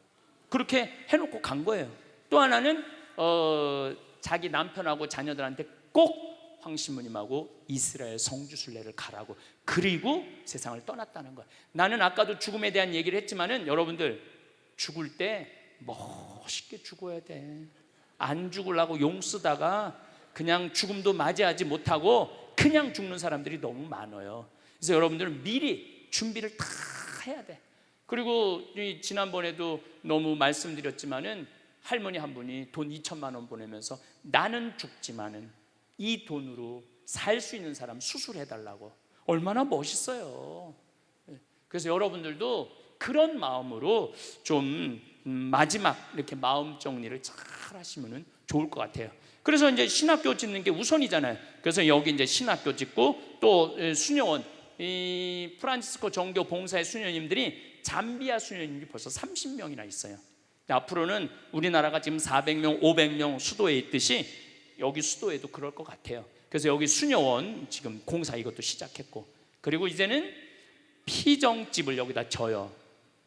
그렇게 해놓고 간 거예요. 또 하나는 자기 남편하고 자녀들한테 꼭 황신부님하고 이스라엘 성주순례를 가라고, 그리고 세상을 떠났다는 거예요. 나는 아까도 죽음에 대한 얘기를 했지만은 여러분들, 죽을 때 멋있게 죽어야 돼. 안 죽으려고 용 쓰다가 그냥 죽음도 맞이하지 못하고 그냥 죽는 사람들이 너무 많아요. 그래서 여러분들은 미리 준비를 다 해야 돼. 그리고 지난번에도 너무 말씀드렸지만은 할머니 한 분이 돈 2천만 원 보내면서 나는 죽지만은 이 돈으로 살 수 있는 사람 수술해달라고. 얼마나 멋있어요. 그래서 여러분들도 그런 마음으로 좀 마지막 이렇게 마음 정리를 잘 하시면 좋을 것 같아요. 그래서 이제 신학교 짓는 게 우선이잖아요. 그래서 여기 이제 신학교 짓고 또 수녀원, 이 프란치스코 정교 봉사의 수녀님들이 잠비아 수녀님이 벌써 30명이나 있어요. 앞으로는 우리나라가 지금 400명, 500명 수도에 있듯이 여기 수도에도 그럴 것 같아요. 그래서 여기 수녀원 지금 공사 이것도 시작했고, 그리고 이제는 피정집을 여기다 져요.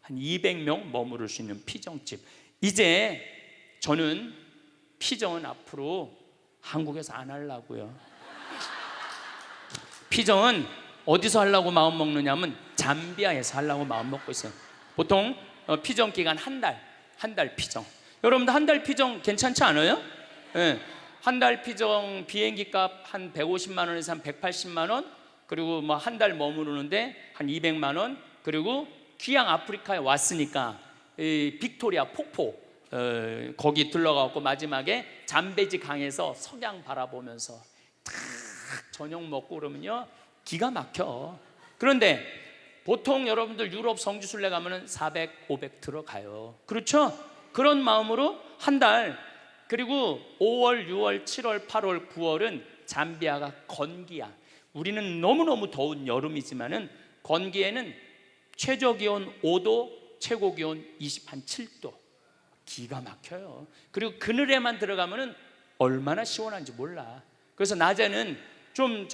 한 200명 머무를 수 있는 피정집. 이제 저는 피정은 앞으로 한국에서 안 하려고요. 피정은 어디서 하려고 마음 먹느냐면 잠비아에서 하려고 마음 먹고 있어요. 보통 피정 기간 한 달 피정. 여러분들 한 달 피정 괜찮지 않아요? 네. 한 달 피정 비행기 값 한 150만 원에서 한 180만 원, 그리고 뭐 한 달 머무르는데 한 200만 원, 그리고 귀양 아프리카에 왔으니까 이 빅토리아 폭포 거기 들러가고 마지막에 잠베지 강에서 석양 바라보면서 탁 저녁 먹고 그러면요 기가 막혀. 그런데 보통 여러분들 유럽 성지순례 가면은 400, 500 들어가요. 그렇죠? 그런 마음으로 한 달, 그리고 5월, 6월, 7월, 8월, 9월은 잠비아가 건기야. 우리는 너무너무 더운 여름이지만은 건기에는 최저 기온 5도, 최고 기온 27도. 기가 막혀요. 그리고 그늘에만 들어가면은 얼마나 시원한지 몰라. 그래서 낮에는 좀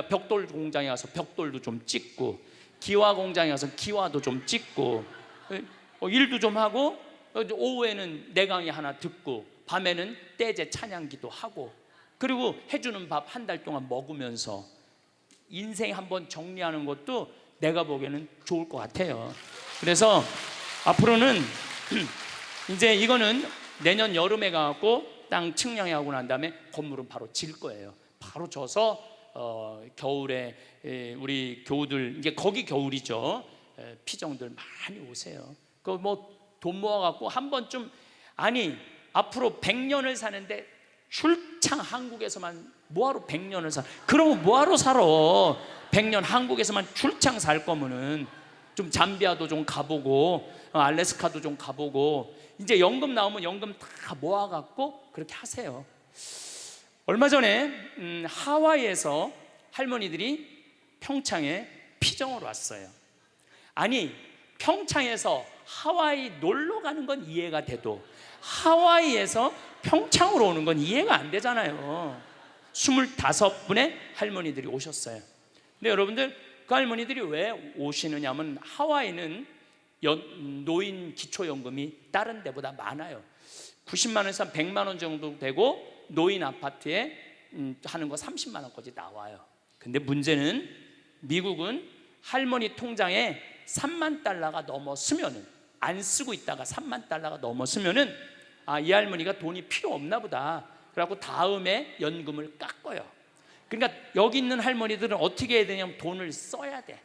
벽돌 공장에 가서 벽돌도 좀 찍고, 기와 공장에 가서 기와도 좀 찍고, 일도 좀 하고, 오후에는 내강의 하나 듣고, 밤에는 떼제 찬양기도 하고, 그리고 해주는 밥 한 달 동안 먹으면서 인생 한번 정리하는 것도 내가 보기에는 좋을 것 같아요. 그래서 앞으로는 이제 이거는 내년 여름에 가고 땅 측량해 하고 난 다음에 건물은 바로 질 거예요. 바로 져서 겨울에 우리 교우들, 이제 거기 겨울이죠. 피정들 많이 오세요. 그 뭐 돈 모아갖고 한 번쯤, 아니 앞으로 100년을 사는데 출창 한국에서만 뭐하러 100년을 사? 그러면 뭐하러 살아? 100년 한국에서만 출창 살 거면은 좀 잠비아도 좀 가보고 알래스카도 좀 가보고, 이제 연금 나오면 연금 다 모아갖고 그렇게 하세요. 얼마 전에 하와이에서 할머니들이 평창에 피정을 왔어요. 아니 평창에서 하와이 놀러 가는 건 이해가 돼도 하와이에서 평창으로 오는 건 이해가 안 되잖아요. 25분의 할머니들이 오셨어요. 근데 여러분들, 그 할머니들이 왜 오시느냐면 하와이는 노인 기초연금이 다른 데보다 많아요. 90만 원에서 100만 원 정도 되고 노인 아파트에 하는 거 30만 원까지 나와요. 근데 문제는 미국은 할머니 통장에 3만 달러가 넘었으면은, 안 쓰고 있다가 3만 달러가 넘었으면은 이 할머니가 돈이 필요 없나 보다. 그래갖고 다음에 연금을 깎아요. 그러니까 여기 있는 할머니들은 어떻게 해야 되냐면 돈을 써야 돼.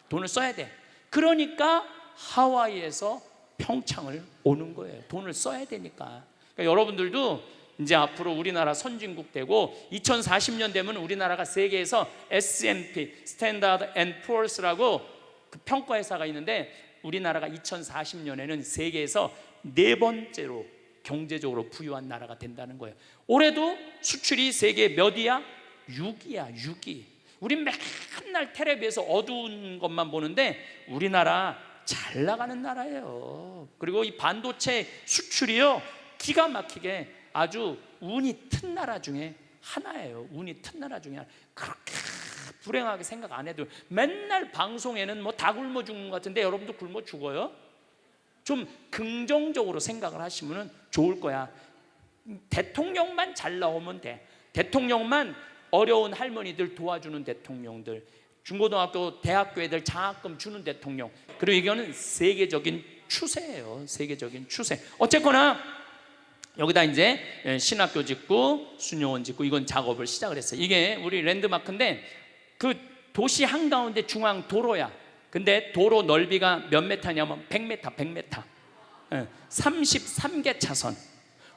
돈을 써야 돼. 그러니까 하와이에서 평창을 오는 거예요. 돈을 써야 되니까. 그러니까 여러분들도 이제 앞으로 우리나라 선진국 되고 2040년 되면 우리나라가 세계에서 S&P 스탠다드 앤 푸어스라고 그 평가회사가 있는데, 우리나라가 2040년에는 세계에서 4번째로 경제적으로 부유한 나라가 된다는 거예요. 올해도 수출이 세계 몇이야? 6위야. 6위. 우리 맨날 텔레비에서 어두운 것만 보는데 우리나라 잘 나가는 나라예요. 그리고 이 반도체 수출이요, 기가 막히게 아주 운이 튼 나라 중에 하나예요. 운이 튼 나라 중에 하나. 그렇게 불행하게 생각 안 해도 맨날 방송에는 뭐 다 굶어 죽는 것 같은데 여러분도 굶어 죽어요? 좀 긍정적으로 생각을 하시면 좋을 거야. 대통령만 잘 나오면 돼. 대통령만 어려운 할머니들 도와주는 대통령들, 중고등학교 대학교 애들 장학금 주는 대통령. 그리고 이거는 세계적인 추세예요. 세계적인 추세. 어쨌거나 여기다 이제 신학교 짓고 수녀원 짓고 이건 작업을 시작을 했어요. 이게 우리 랜드마크인데 그 도시 한가운데 중앙 도로야. 근데 도로 넓이가 몇 메타냐면 100m 33개 차선.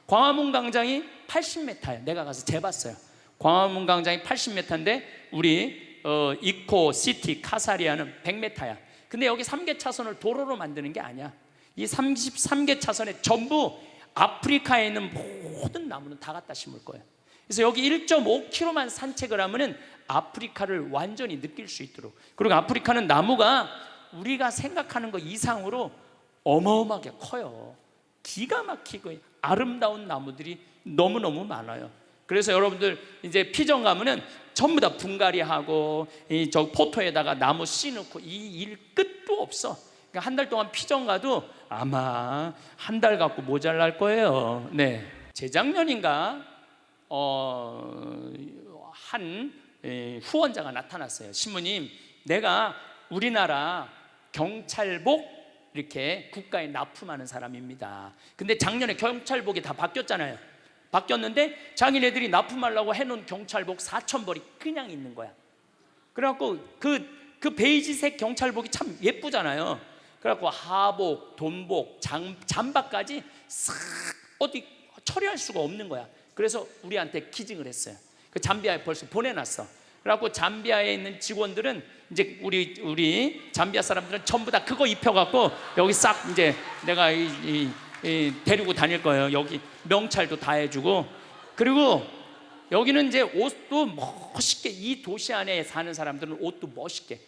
광화문 광장이 80m예요. 내가 가서 재봤어요. 광화문 광장이 80m인데 우리 이코 시티 카사리아는 100m야. 근데 여기 3개 차선을 도로로 만드는 게 아니야. 이 33개 차선에 전부 아프리카에 있는 모든 나무는 다 갖다 심을 거예요. 그래서 여기 1.5km만 산책을 하면은 아프리카를 완전히 느낄 수 있도록. 그리고 아프리카는 나무가 우리가 생각하는 것 이상으로 어마어마하게 커요. 기가 막히고 아름다운 나무들이 너무너무 많아요. 그래서 여러분들 이제 피정 가면은 전부 다 분갈이하고 저 포토에다가 나무 씌놓고 이 일 끝도 없어. 그러니까 한 달 동안 피정 가도 아마 한 달 갖고 모자랄 거예요. 네, 재작년인가 한 후원자가 나타났어요. 신부님, 내가 우리나라 경찰복 이렇게 국가에 납품하는 사람입니다. 근데 작년에 경찰복이 다 바뀌었잖아요. 바뀌었는데 자기네들이 납품하려고 해놓은 경찰복 4,000벌이 그냥 있는 거야. 그래갖고 그 베이지색 경찰복이 참 예쁘잖아요. 그래갖고 하복, 돈복, 잠바까지 싹 어디 처리할 수가 없는 거야. 그래서 우리한테 기증을 했어요. 그 잠비아에 벌써 보내놨어. 그래갖고 잠비아에 있는 직원들은 이제 우리 잠비아 사람들은 전부 다 그거 입혀갖고 여기 싹 이제 내가 데리고 다닐 거예요. 여기 명찰도 다 해주고. 그리고 여기는 이제 옷도 멋있게, 이 도시 안에 사는 사람들은 옷도 멋있게.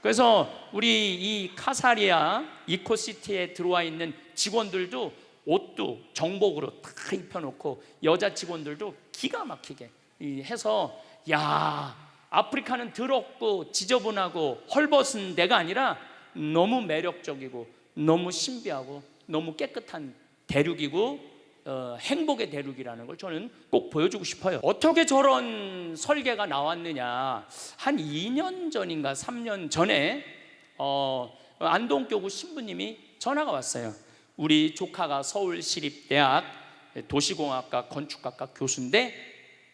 그래서 우리 이 카사리아 이코시티에 들어와 있는 직원들도 옷도 정복으로 다 입혀놓고 여자 직원들도 기가 막히게 해서, 야, 아프리카는 더럽고 지저분하고 헐벗은 데가 아니라 너무 매력적이고 너무 신비하고 너무 깨끗한 대륙이고 행복의 대륙이라는 걸 저는 꼭 보여주고 싶어요. 어떻게 저런 설계가 나왔느냐, 한 2년 전인가 3년 전에 안동교구 신부님이 전화가 왔어요. 우리 조카가 서울시립대학 도시공학과 건축학과 교수인데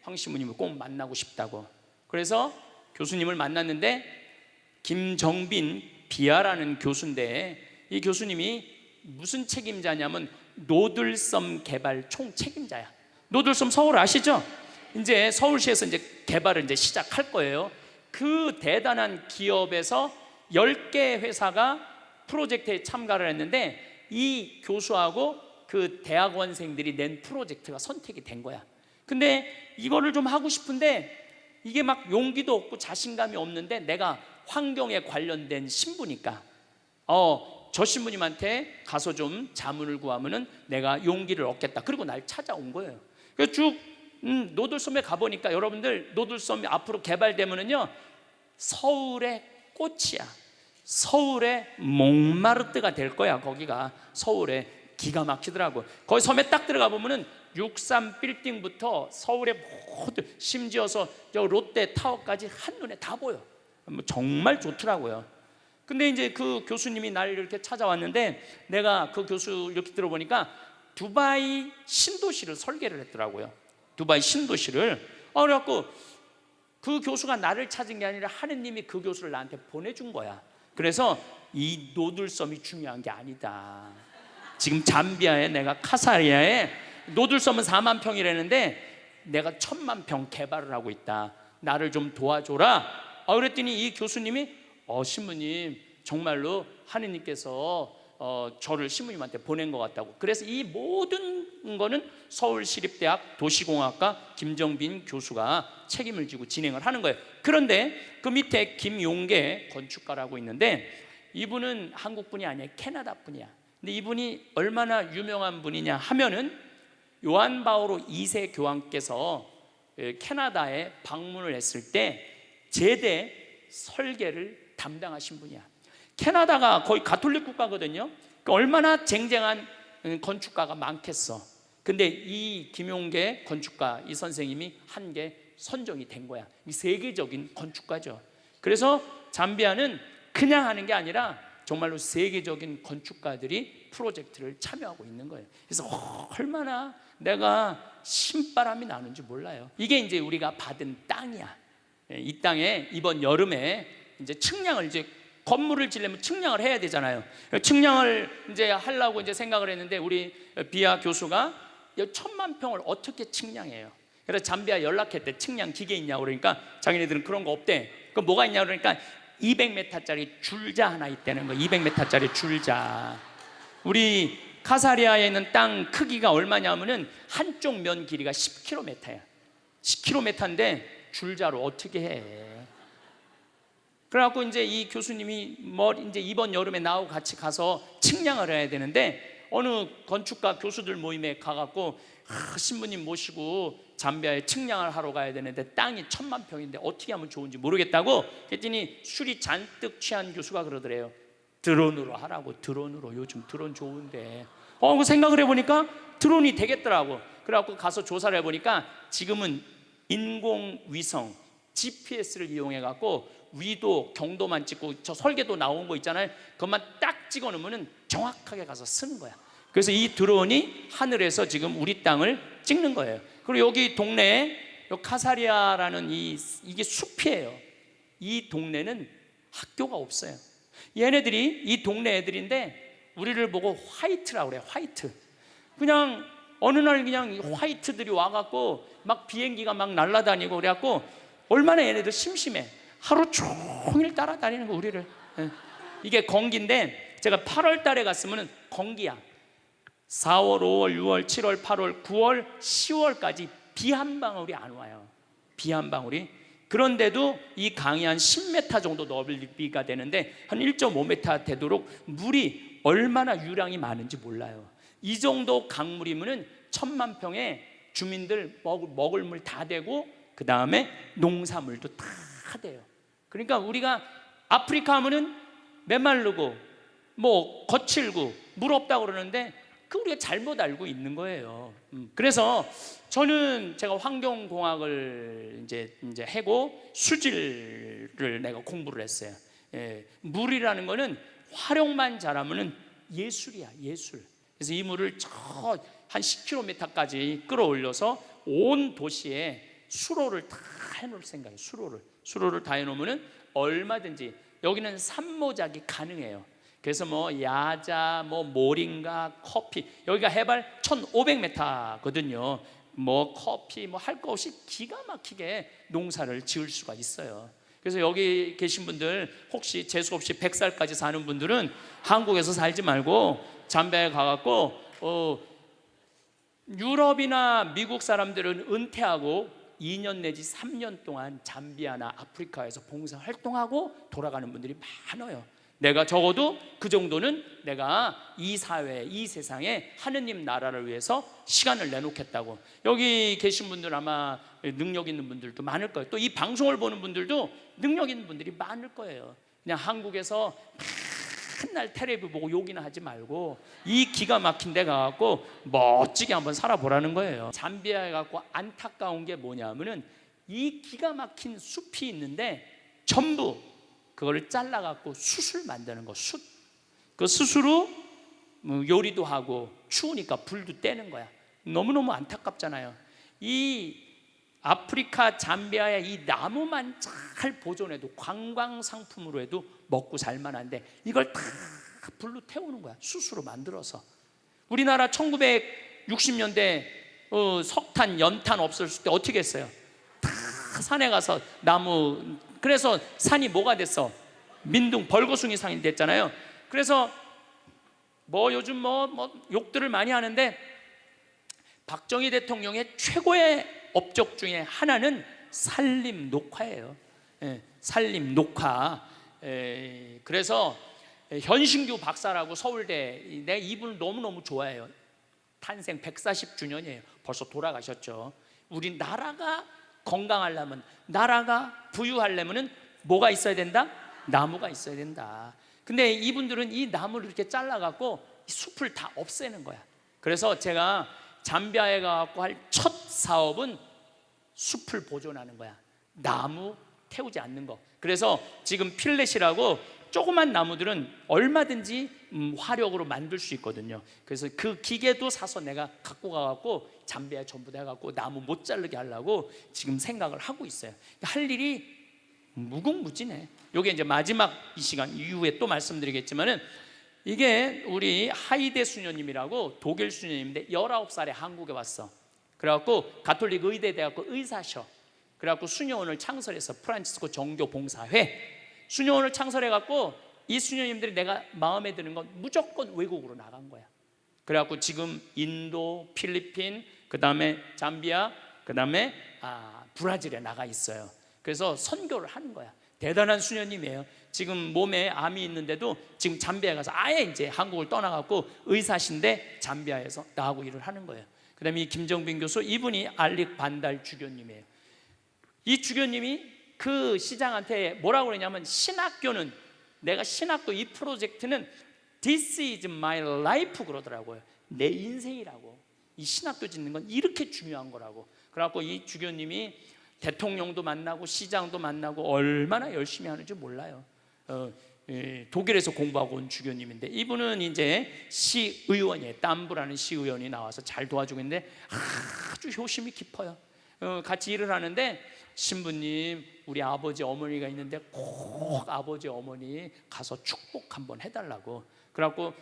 황 신부님을 꼭 만나고 싶다고. 그래서 교수님을 만났는데 김정빈 비아라는 교수인데, 이 교수님이 무슨 책임자냐면 노들섬 개발 총 책임자야. 노들섬 서울 아시죠? 이제 서울시에서 이제 개발을 이제 시작할 거예요. 그 대단한 기업에서 10개 회사가 프로젝트에 참가를 했는데 이 교수하고 그 대학원생들이 낸 프로젝트가 선택이 된 거야. 근데 이거를 좀 하고 싶은데 이게 막 용기도 없고 자신감이 없는데 내가 환경에 관련된 신부니까 저 신부님한테 가서 좀 자문을 구하면은 내가 용기를 얻겠다. 그리고 날 찾아온 거예요. 그래서 쭉 노들섬에 가보니까 여러분들 노들섬이 앞으로 개발되면은요 서울의 꽃이야. 서울의 몽마르트가 될 거야. 거기가 서울에 기가 막히더라고. 거기 섬에 딱 들어가 보면은 63 빌딩부터 서울의 모든, 심지어서 저 롯데 타워까지 한눈에 다 보여. 뭐 정말 좋더라고요. 근데 이제 그 교수님이 날 이렇게 찾아왔는데 내가 그 교수 이렇게 들어보니까 두바이 신도시를 설계를 했더라고요. 두바이 신도시를. 그래갖고 그 교수가 나를 찾은 게 아니라 하느님이 그 교수를 나한테 보내준 거야. 그래서 이 노들섬이 중요한 게 아니다. 지금 잠비아에 내가 카사리아에 노들섬은 4만 평이라는데 내가 1000만 평 개발을 하고 있다. 나를 좀 도와줘라. 그랬더니 이 교수님이 신부님 정말로 하느님께서 저를 신부님한테 보낸 것 같다고. 그래서 이 모든 거는 서울시립대학 도시공학과 김정빈 교수가 책임을 지고 진행을 하는 거예요. 그런데 그 밑에 김용계 건축가라고 있는데 이분은 한국 분이 아니에요. 캐나다 분이야. 근데 이분이 얼마나 유명한 분이냐 하면은 요한 바오로 2세 교황께서 캐나다에 방문을 했을 때 제대 설계를 담당하신 분이야. 캐나다가 거의 가톨릭 국가거든요. 그러니까 얼마나 쟁쟁한 건축가가 많겠어. 근데 이 김용계 건축가 이 선생님이 한 게 선정이 된 거야. 이 세계적인 건축가죠. 그래서 잠비아는 그냥 하는 게 아니라 정말로 세계적인 건축가들이 프로젝트를 참여하고 있는 거예요. 그래서 얼마나 내가 신바람이 나는지 몰라요. 이게 이제 우리가 받은 땅이야. 이 땅에 이번 여름에 이제 측량을 이제 건물을 지려면 측량을 해야 되잖아요. 측량을 이제 하려고 이제 생각을 했는데 우리 비아 교수가 1000만 평을 어떻게 측량해요? 그래서 잠비아 연락했대. 측량 기계 있냐고. 그러니까 자기네들은 그런 거 없대. 그 뭐가 있냐 그러니까 200m짜리 줄자 하나 있다는 거. 200m짜리 줄자. 우리 카사리아에 있는 땅 크기가 얼마냐면은 한쪽 면 길이가 10km야. 10km인데 줄자로 어떻게 해? 그래갖고 이제 이 교수님이 이제 이번 여름에 나하고 같이 가서 측량을 해야 되는데 어느 건축가 교수들 모임에 가갖고 신부님 모시고 잠비아에 측량을 하러 가야 되는데 땅이 1000만 평인데 어떻게 하면 좋은지 모르겠다고 했더니 술이 잔뜩 취한 교수가 그러더래요. 드론으로 하라고. 드론으로. 요즘 드론 좋은데. 그 생각을 해보니까 드론이 되겠더라고. 그래갖고 가서 조사를 해보니까 지금은 인공위성 GPS를 이용해갖고 위도 경도만 찍고 저 설계도 나온 거 있잖아요. 그것만 딱 찍어놓으면 정확하게 가서 쓰는 거야. 그래서 이 드론이 하늘에서 지금 우리 땅을 찍는 거예요. 그리고 여기 동네에 카사리아라는 이게 숲이에요. 이 동네는 학교가 없어요. 얘네들이 이 동네 애들인데 우리를 보고 화이트라고 그래요. 화이트. 그냥 어느 날 그냥 화이트들이 와갖고 막 비행기가 막 날아다니고 그래갖고 얼마나 얘네들 심심해. 하루 종일 따라다니는 거 우리를. 이게 건기인데 제가 8월 달에 갔으면 건기야. 4월, 5월, 6월, 7월, 8월, 9월, 10월까지 비 한 방울이 안 와요. 비 한 방울이. 그런데도 이 강이 한 10m 정도 넓이가 되는데 한 1.5m 되도록 물이 얼마나 유량이 많은지 몰라요. 이 정도 강물이면은 1000만 평에 주민들 먹을 물 다 되고 그 다음에 농사물도 다 돼요. 그러니까 우리가 아프리카 하면은 메마르고 뭐 거칠고 물 없다고 그러는데 그 우리가 잘못 알고 있는 거예요. 그래서 저는 제가 환경공학을 이제 해고 수질을 내가 공부를 했어요. 물이라는 거는 활용만 잘하면은 예술이야, 예술. 그래서 이 물을 저 한 10km까지 끌어올려서 온 도시에 수로를 다 해놓을 생각이에요. 수로를 다 해놓으면은 얼마든지 여기는 산모작이 가능해요. 그래서 뭐 야자, 뭐 모링가, 커피, 여기가 해발 1500m거든요. 뭐 커피 뭐 할 거 없이 기가 막히게 농사를 지을 수가 있어요. 그래서 여기 계신 분들 혹시 재수 없이 100살까지 사는 분들은 한국에서 살지 말고 잠비아에 가갖고 유럽이나 미국 사람들은 은퇴하고 2년 내지 3년 동안 잠비아나 아프리카에서 봉사활동하고 돌아가는 분들이 많아요. 내가 적어도 그 정도는 내가 이 사회, 이 세상에 하느님 나라를 위해서 시간을 내놓겠다고. 여기 계신 분들 아마 능력 있는 분들도 많을 거예요. 또 이 방송을 보는 분들도 능력 있는 분들이 많을 거예요. 그냥 한국에서 맨날 텔레비 보고 욕이나 하지 말고 이 기가 막힌 데 가갖고 멋지게 한번 살아보라는 거예요. 잠비아에 갖고 안타까운 게 뭐냐면은 이 기가 막힌 숲이 있는데 전부 그거를 잘라갖고 숯을 만드는 거. 숯. 그 숯으로 요리도 하고 추우니까 불도 떼는 거야. 너무너무 안타깝잖아요. 이 아프리카 잠비아의 이 나무만 잘 보존해도 관광 상품으로 해도 먹고 살만한데 이걸 다 불로 태우는 거야. 숯으로 만들어서. 우리나라 1960년대 석탄, 연탄 없었을 때 어떻게 했어요? 다 산에 가서 나무. 그래서 산이 뭐가 됐어? 민둥 벌거숭이 산이 됐잖아요. 그래서 요즘 욕들을 많이 하는데 박정희 대통령의 최고의 업적 중에 하나는 산림 녹화예요. 산림 녹화. 그래서 현신규 박사라고 서울대, 내가 이분을 너무너무 좋아해요. 탄생 140주년이에요. 벌써 돌아가셨죠. 우리 나라가 건강하려면, 나라가 부유하려면 뭐가 있어야 된다? 나무가 있어야 된다. 근데 이분들은 이 나무를 이렇게 잘라갖고 숲을 다 없애는 거야. 그래서 제가 잠비아에 가갖고 할 첫 사업은 숲을 보존하는 거야. 나무 태우지 않는 거. 그래서 지금 필렛이라고 조그만 나무들은 얼마든지 화력으로 만들 수 있거든요. 그래서 그 기계도 사서 내가 갖고 가갖고 잠비아에 전부 다 해갖고 나무 못 자르게 하려고 지금 생각을 하고 있어요. 할 일이 무궁무진해. 요게 이제 마지막 이 시간 이후에 또 말씀드리겠지만은, 이게 우리 하이데 수녀님이라고 독일 수녀님인데 19살에 한국에 왔어. 그래갖고 가톨릭 의대 대학교 의사셔. 그래갖고 수녀원을 창설해서 프란치스코 정교봉사회 수녀원을 창설해갖고 이 수녀님들이 내가 마음에 드는 건 무조건 외국으로 나간 거야. 그래갖고 지금 인도, 필리핀, 그 다음에 잠비아, 그 다음에 브라질에 나가 있어요. 그래서 선교를 하는 거야. 대단한 수녀님이에요. 지금 몸에 암이 있는데도 지금 잠비아에 가서 아예 이제 한국을 떠나갖고 의사신데 잠비아에서 나하고 일을 하는 거예요. 그 다음에 이 김정빈 교수, 이분이 알릭 반달 주교님이에요. 이 주교님이 그 시장한테 뭐라고 그러냐면, 신학교는, 내가 신학교 이 프로젝트는 This is my life 그러더라고요. 내 인생이라고. 이 신학교 짓는 건 이렇게 중요한 거라고. 그래갖고 이 주교님이 대통령도 만나고 시장도 만나고 얼마나 열심히 하는지 몰라요. 독일에서 공부하고 온 주교님인데, 이분은 이제 시의원이에요. 땀부라는 시의원이 나와서 잘 도와주고 있는데 아주 효심이 깊어요. 같이 일을 하는데, 신부님 우리 아버지 어머니가 있는데 꼭 아버지 어머니 가서 축복 한번 해달라고. 그래갖고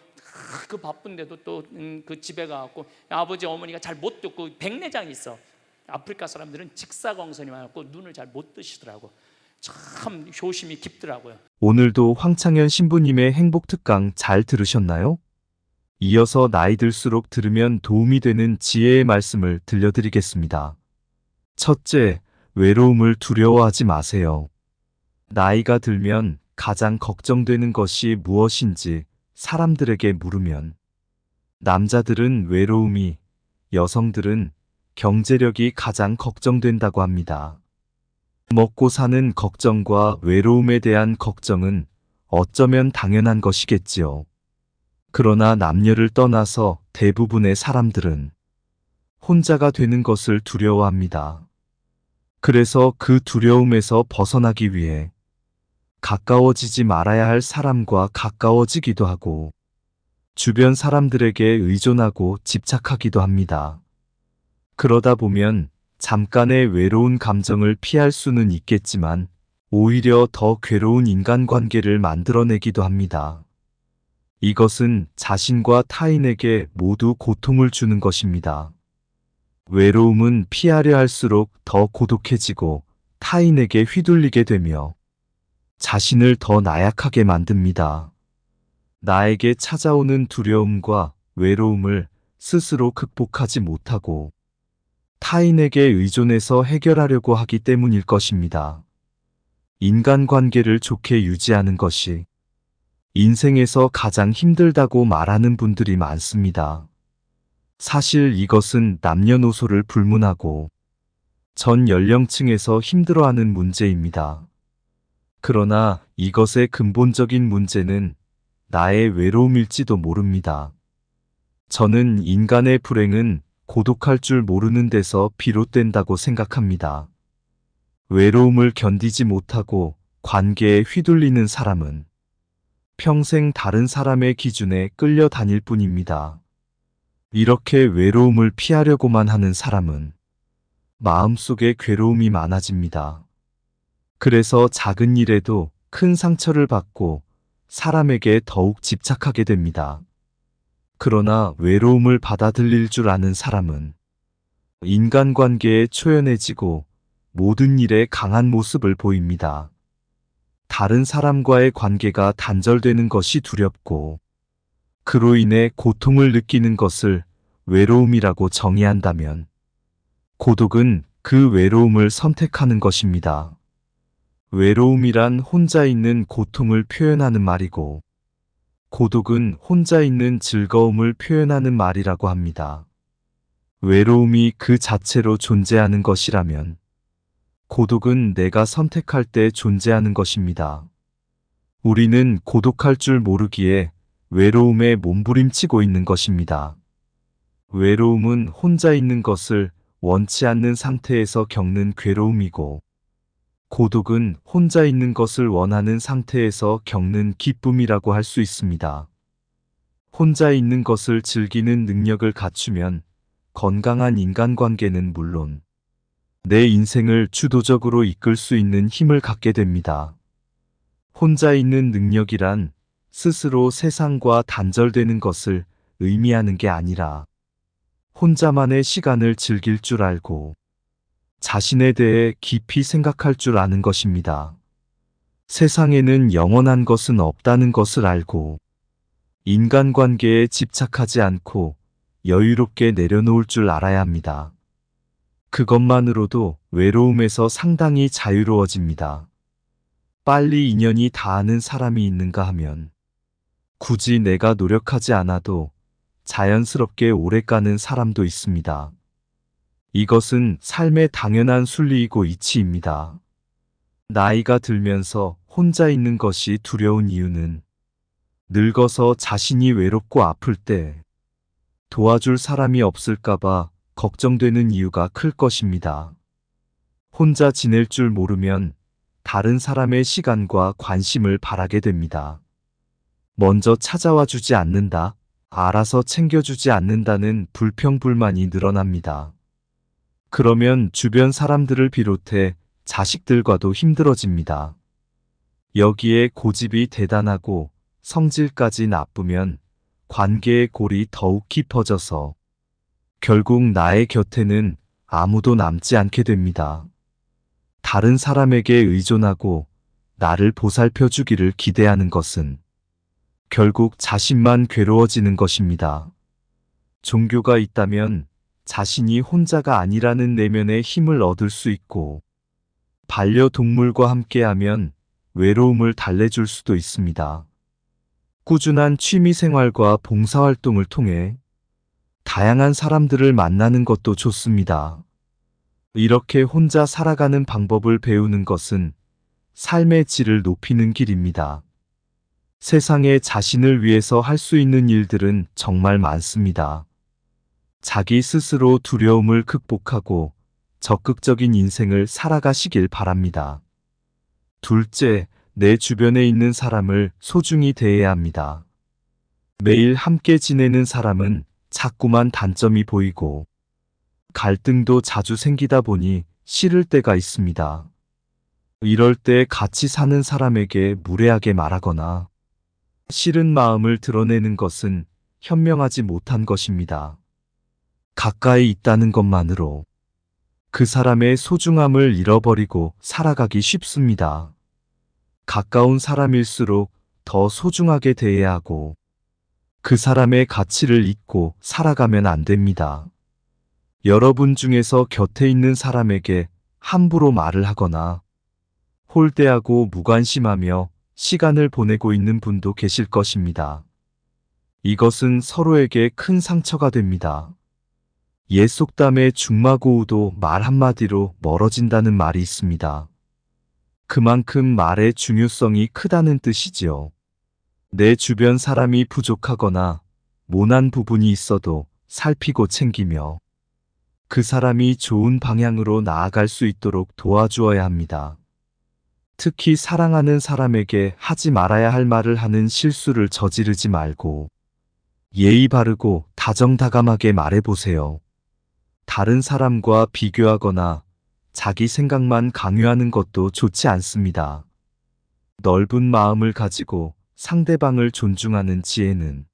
그 바쁜데도 또 그 집에 가갖고 아버지 어머니가 잘 못 듣고 백내장이 있어. 아프리카 사람들은 직사광선이 많았고 눈을 잘 못 뜨시더라고. 참 효심이 깊더라고요. 오늘도 황창현 신부님의 행복특강 잘 들으셨나요? 이어서 나이 들수록 들으면 도움이 되는 지혜의 말씀을 들려드리겠습니다. 첫째, 외로움을 두려워하지 마세요. 나이가 들면 가장 걱정되는 것이 무엇인지 사람들에게 물으면, 남자들은 외로움이, 여성들은 경제력이 가장 걱정된다고 합니다. 먹고 사는 걱정과 외로움에 대한 걱정은 어쩌면 당연한 것이겠지요. 그러나 남녀를 떠나서 대부분의 사람들은 혼자가 되는 것을 두려워합니다. 그래서 그 두려움에서 벗어나기 위해 가까워지지 말아야 할 사람과 가까워지기도 하고, 주변 사람들에게 의존하고 집착하기도 합니다. 그러다 보면 잠깐의 외로운 감정을 피할 수는 있겠지만 오히려 더 괴로운 인간관계를 만들어내기도 합니다. 이것은 자신과 타인에게 모두 고통을 주는 것입니다. 외로움은 피하려 할수록 더 고독해지고 타인에게 휘둘리게 되며 자신을 더 나약하게 만듭니다. 나에게 찾아오는 두려움과 외로움을 스스로 극복하지 못하고 타인에게 의존해서 해결하려고 하기 때문일 것입니다. 인간관계를 좋게 유지하는 것이 인생에서 가장 힘들다고 말하는 분들이 많습니다. 사실 이것은 남녀노소를 불문하고 전 연령층에서 힘들어하는 문제입니다. 그러나 이것의 근본적인 문제는 나의 외로움일지도 모릅니다. 저는 인간의 불행은 고독할 줄 모르는 데서 비롯된다고 생각합니다. 외로움을 견디지 못하고 관계에 휘둘리는 사람은 평생 다른 사람의 기준에 끌려다닐 뿐입니다. 이렇게 외로움을 피하려고만 하는 사람은 마음속에 괴로움이 많아집니다. 그래서 작은 일에도 큰 상처를 받고 사람에게 더욱 집착하게 됩니다. 그러나 외로움을 받아들일 줄 아는 사람은 인간관계에 초연해지고 모든 일에 강한 모습을 보입니다. 다른 사람과의 관계가 단절되는 것이 두렵고 그로 인해 고통을 느끼는 것을 외로움이라고 정의한다면 고독은 그 외로움을 선택하는 것입니다. 외로움이란 혼자 있는 고통을 표현하는 말이고 고독은 혼자 있는 즐거움을 표현하는 말이라고 합니다. 외로움이 그 자체로 존재하는 것이라면 고독은 내가 선택할 때 존재하는 것입니다. 우리는 고독할 줄 모르기에 외로움에 몸부림치고 있는 것입니다. 외로움은 혼자 있는 것을 원치 않는 상태에서 겪는 괴로움이고 고독은 혼자 있는 것을 원하는 상태에서 겪는 기쁨이라고 할 수 있습니다. 혼자 있는 것을 즐기는 능력을 갖추면 건강한 인간관계는 물론 내 인생을 주도적으로 이끌 수 있는 힘을 갖게 됩니다. 혼자 있는 능력이란 스스로 세상과 단절되는 것을 의미하는 게 아니라 혼자만의 시간을 즐길 줄 알고 자신에 대해 깊이 생각할 줄 아는 것입니다. 세상에는 영원한 것은 없다는 것을 알고 인간관계에 집착하지 않고 여유롭게 내려놓을 줄 알아야 합니다. 그것만으로도 외로움에서 상당히 자유로워집니다. 빨리 인연이 닿는 사람이 있는가 하면 굳이 내가 노력하지 않아도 자연스럽게 오래 가는 사람도 있습니다. 이것은 삶의 당연한 순리이고 이치입니다. 나이가 들면서 혼자 있는 것이 두려운 이유는 늙어서 자신이 외롭고 아플 때 도와줄 사람이 없을까봐 걱정되는 이유가 클 것입니다. 혼자 지낼 줄 모르면 다른 사람의 시간과 관심을 바라게 됩니다. 먼저 찾아와 주지 않는다, 알아서 챙겨주지 않는다는 불평불만이 늘어납니다. 그러면 주변 사람들을 비롯해 자식들과도 힘들어집니다. 여기에 고집이 대단하고 성질까지 나쁘면 관계의 골이 더욱 깊어져서 결국 나의 곁에는 아무도 남지 않게 됩니다. 다른 사람에게 의존하고 나를 보살펴 주기를 기대하는 것은 결국 자신만 괴로워지는 것입니다. 종교가 있다면 자신이 혼자가 아니라는 내면의 힘을 얻을 수 있고 반려동물과 함께하면 외로움을 달래줄 수도 있습니다. 꾸준한 취미생활과 봉사활동을 통해 다양한 사람들을 만나는 것도 좋습니다. 이렇게 혼자 살아가는 방법을 배우는 것은 삶의 질을 높이는 길입니다. 세상에 자신을 위해서 할 수 있는 일들은 정말 많습니다. 자기 스스로 두려움을 극복하고 적극적인 인생을 살아가시길 바랍니다. 둘째, 내 주변에 있는 사람을 소중히 대해야 합니다. 매일 함께 지내는 사람은 자꾸만 단점이 보이고 갈등도 자주 생기다 보니 싫을 때가 있습니다. 이럴 때 같이 사는 사람에게 무례하게 말하거나 싫은 마음을 드러내는 것은 현명하지 못한 것입니다. 가까이 있다는 것만으로 그 사람의 소중함을 잃어버리고 살아가기 쉽습니다. 가까운 사람일수록 더 소중하게 대해야 하고 그 사람의 가치를 잊고 살아가면 안 됩니다. 여러분 중에서 곁에 있는 사람에게 함부로 말을 하거나 홀대하고 무관심하며 시간을 보내고 있는 분도 계실 것입니다. 이것은 서로에게 큰 상처가 됩니다. 옛 속담에 중마고우도 말 한마디로 멀어진다는 말이 있습니다. 그만큼 말의 중요성이 크다는 뜻이지요. 내 주변 사람이 부족하거나 모난 부분이 있어도 살피고 챙기며 그 사람이 좋은 방향으로 나아갈 수 있도록 도와주어야 합니다. 특히 사랑하는 사람에게 하지 말아야 할 말을 하는 실수를 저지르지 말고 예의 바르고 다정다감하게 말해보세요. 다른 사람과 비교하거나 자기 생각만 강요하는 것도 좋지 않습니다. 넓은 마음을 가지고 상대방을 존중하는 지혜는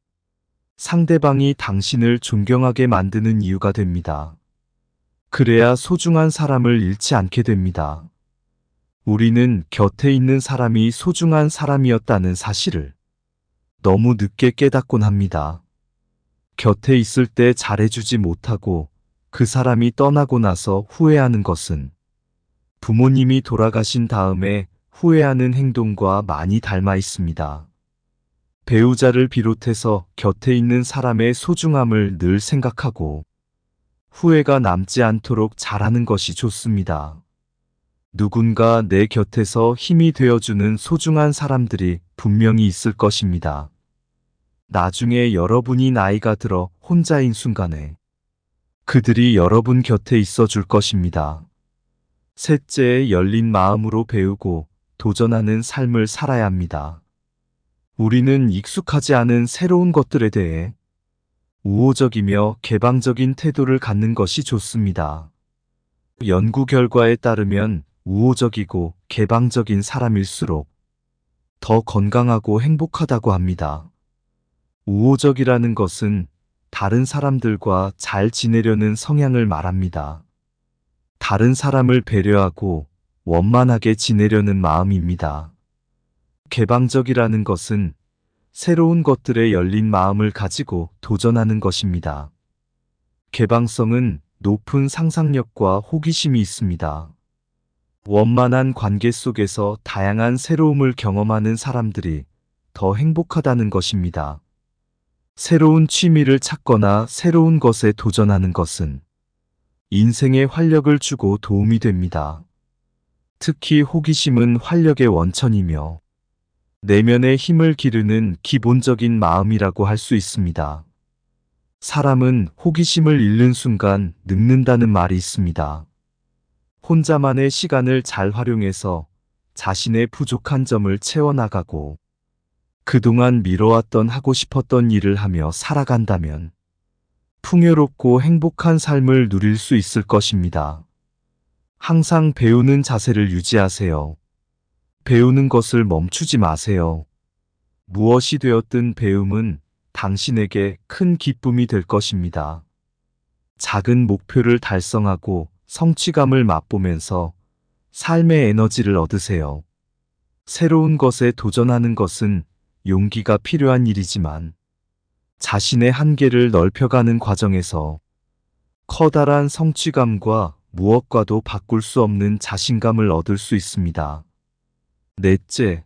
상대방이 당신을 존경하게 만드는 이유가 됩니다. 그래야 소중한 사람을 잃지 않게 됩니다. 우리는 곁에 있는 사람이 소중한 사람이었다는 사실을 너무 늦게 깨닫곤 합니다. 곁에 있을 때 잘해주지 못하고 그 사람이 떠나고 나서 후회하는 것은 부모님이 돌아가신 다음에 후회하는 행동과 많이 닮아 있습니다. 배우자를 비롯해서 곁에 있는 사람의 소중함을 늘 생각하고 후회가 남지 않도록 잘하는 것이 좋습니다. 누군가 내 곁에서 힘이 되어주는 소중한 사람들이 분명히 있을 것입니다. 나중에 여러분이 나이가 들어 혼자인 순간에 그들이 여러분 곁에 있어 줄 것입니다. 셋째, 열린 마음으로 배우고 도전하는 삶을 살아야 합니다. 우리는 익숙하지 않은 새로운 것들에 대해 우호적이며 개방적인 태도를 갖는 것이 좋습니다. 연구 결과에 따르면 우호적이고 개방적인 사람일수록 더 건강하고 행복하다고 합니다. 우호적이라는 것은 다른 사람들과 잘 지내려는 성향을 말합니다. 다른 사람을 배려하고 원만하게 지내려는 마음입니다. 개방적이라는 것은 새로운 것들에 열린 마음을 가지고 도전하는 것입니다. 개방성은 높은 상상력과 호기심이 있습니다. 원만한 관계 속에서 다양한 새로움을 경험하는 사람들이 더 행복하다는 것입니다. 새로운 취미를 찾거나 새로운 것에 도전하는 것은 인생에 활력을 주고 도움이 됩니다. 특히 호기심은 활력의 원천이며 내면의 힘을 기르는 기본적인 마음이라고 할 수 있습니다. 사람은 호기심을 잃는 순간 늙는다는 말이 있습니다. 혼자만의 시간을 잘 활용해서 자신의 부족한 점을 채워나가고 그동안 미뤄왔던 하고 싶었던 일을 하며 살아간다면 풍요롭고 행복한 삶을 누릴 수 있을 것입니다. 항상 배우는 자세를 유지하세요. 배우는 것을 멈추지 마세요. 무엇이 되었든 배움은 당신에게 큰 기쁨이 될 것입니다. 작은 목표를 달성하고 성취감을 맛보면서 삶의 에너지를 얻으세요. 새로운 것에 도전하는 것은 용기가 필요한 일이지만 자신의 한계를 넓혀가는 과정에서 커다란 성취감과 무엇과도 바꿀 수 없는 자신감을 얻을 수 있습니다. 넷째,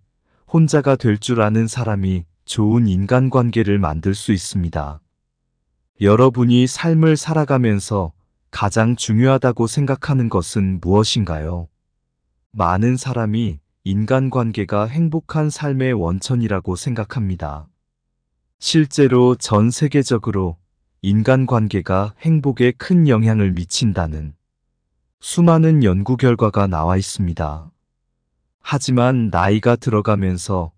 혼자가 될 줄 아는 사람이 좋은 인간관계를 만들 수 있습니다. 여러분이 삶을 살아가면서 가장 중요하다고 생각하는 것은 무엇인가요? 많은 사람이 인간관계가 행복한 삶의 원천이라고 생각합니다. 실제로 전 세계적으로 인간관계가 행복에 큰 영향을 미친다는 수많은 연구 결과가 나와 있습니다. 하지만 나이가 들어가면서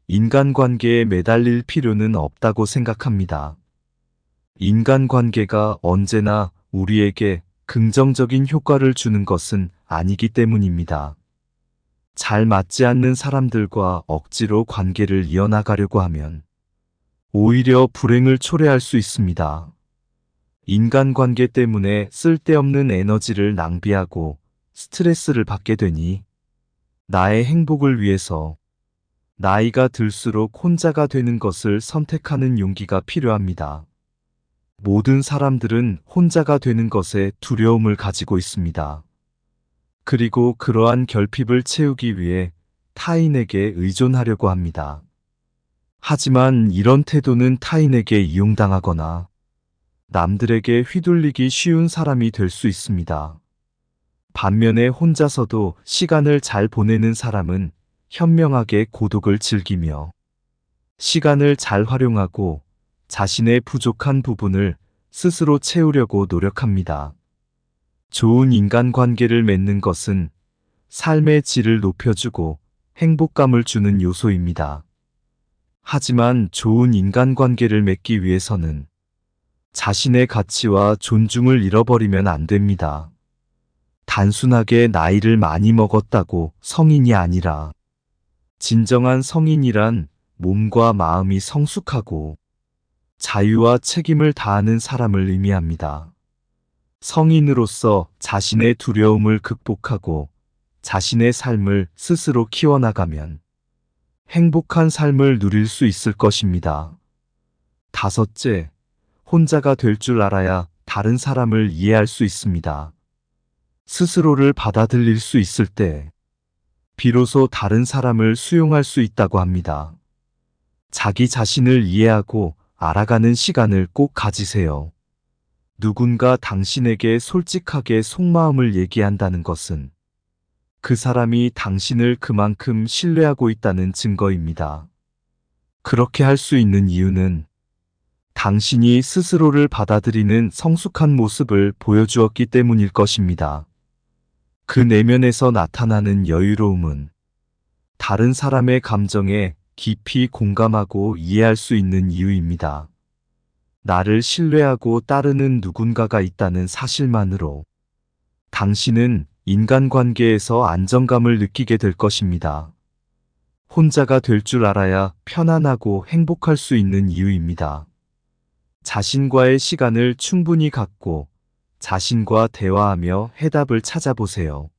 인간관계에 매달릴 필요는 없다고 생각합니다. 인간관계가 언제나 우리에게 긍정적인 효과를 주는 것은 아니기 때문입니다. 잘 맞지 않는 사람들과 억지로 관계를 이어나가려고 하면 오히려 불행을 초래할 수 있습니다. 인간관계 때문에 쓸데없는 에너지를 낭비하고 스트레스를 받게 되니 나의 행복을 위해서 나이가 들수록 혼자가 되는 것을 선택하는 용기가 필요합니다. 모든 사람들은 혼자가 되는 것에 두려움을 가지고 있습니다. 그리고 그러한 결핍을 채우기 위해 타인에게 의존하려고 합니다. 하지만 이런 태도는 타인에게 이용당하거나 남들에게 휘둘리기 쉬운 사람이 될 수 있습니다. 반면에 혼자서도 시간을 잘 보내는 사람은 현명하게 고독을 즐기며 시간을 잘 활용하고 자신의 부족한 부분을 스스로 채우려고 노력합니다. 좋은 인간관계를 맺는 것은 삶의 질을 높여주고 행복감을 주는 요소입니다. 하지만 좋은 인간관계를 맺기 위해서는 자신의 가치와 존중을 잃어버리면 안 됩니다. 단순하게 나이를 많이 먹었다고 성인이 아니라 진정한 성인이란 몸과 마음이 성숙하고 자유와 책임을 다하는 사람을 의미합니다. 성인으로서 자신의 두려움을 극복하고 자신의 삶을 스스로 키워나가면 행복한 삶을 누릴 수 있을 것입니다. 다섯째, 혼자가 될 줄 알아야 다른 사람을 이해할 수 있습니다. 스스로를 받아들일 수 있을 때 비로소 다른 사람을 수용할 수 있다고 합니다. 자기 자신을 이해하고 알아가는 시간을 꼭 가지세요. 누군가 당신에게 솔직하게 속마음을 얘기한다는 것은 그 사람이 당신을 그만큼 신뢰하고 있다는 증거입니다. 그렇게 할 수 있는 이유는 당신이 스스로를 받아들이는 성숙한 모습을 보여주었기 때문일 것입니다. 그 내면에서 나타나는 여유로움은 다른 사람의 감정에 깊이 공감하고 이해할 수 있는 이유입니다. 나를 신뢰하고 따르는 누군가가 있다는 사실만으로 당신은 인간관계에서 안정감을 느끼게 될 것입니다. 혼자가 될 줄 알아야 편안하고 행복할 수 있는 이유입니다. 자신과의 시간을 충분히 갖고 자신과 대화하며 해답을 찾아보세요.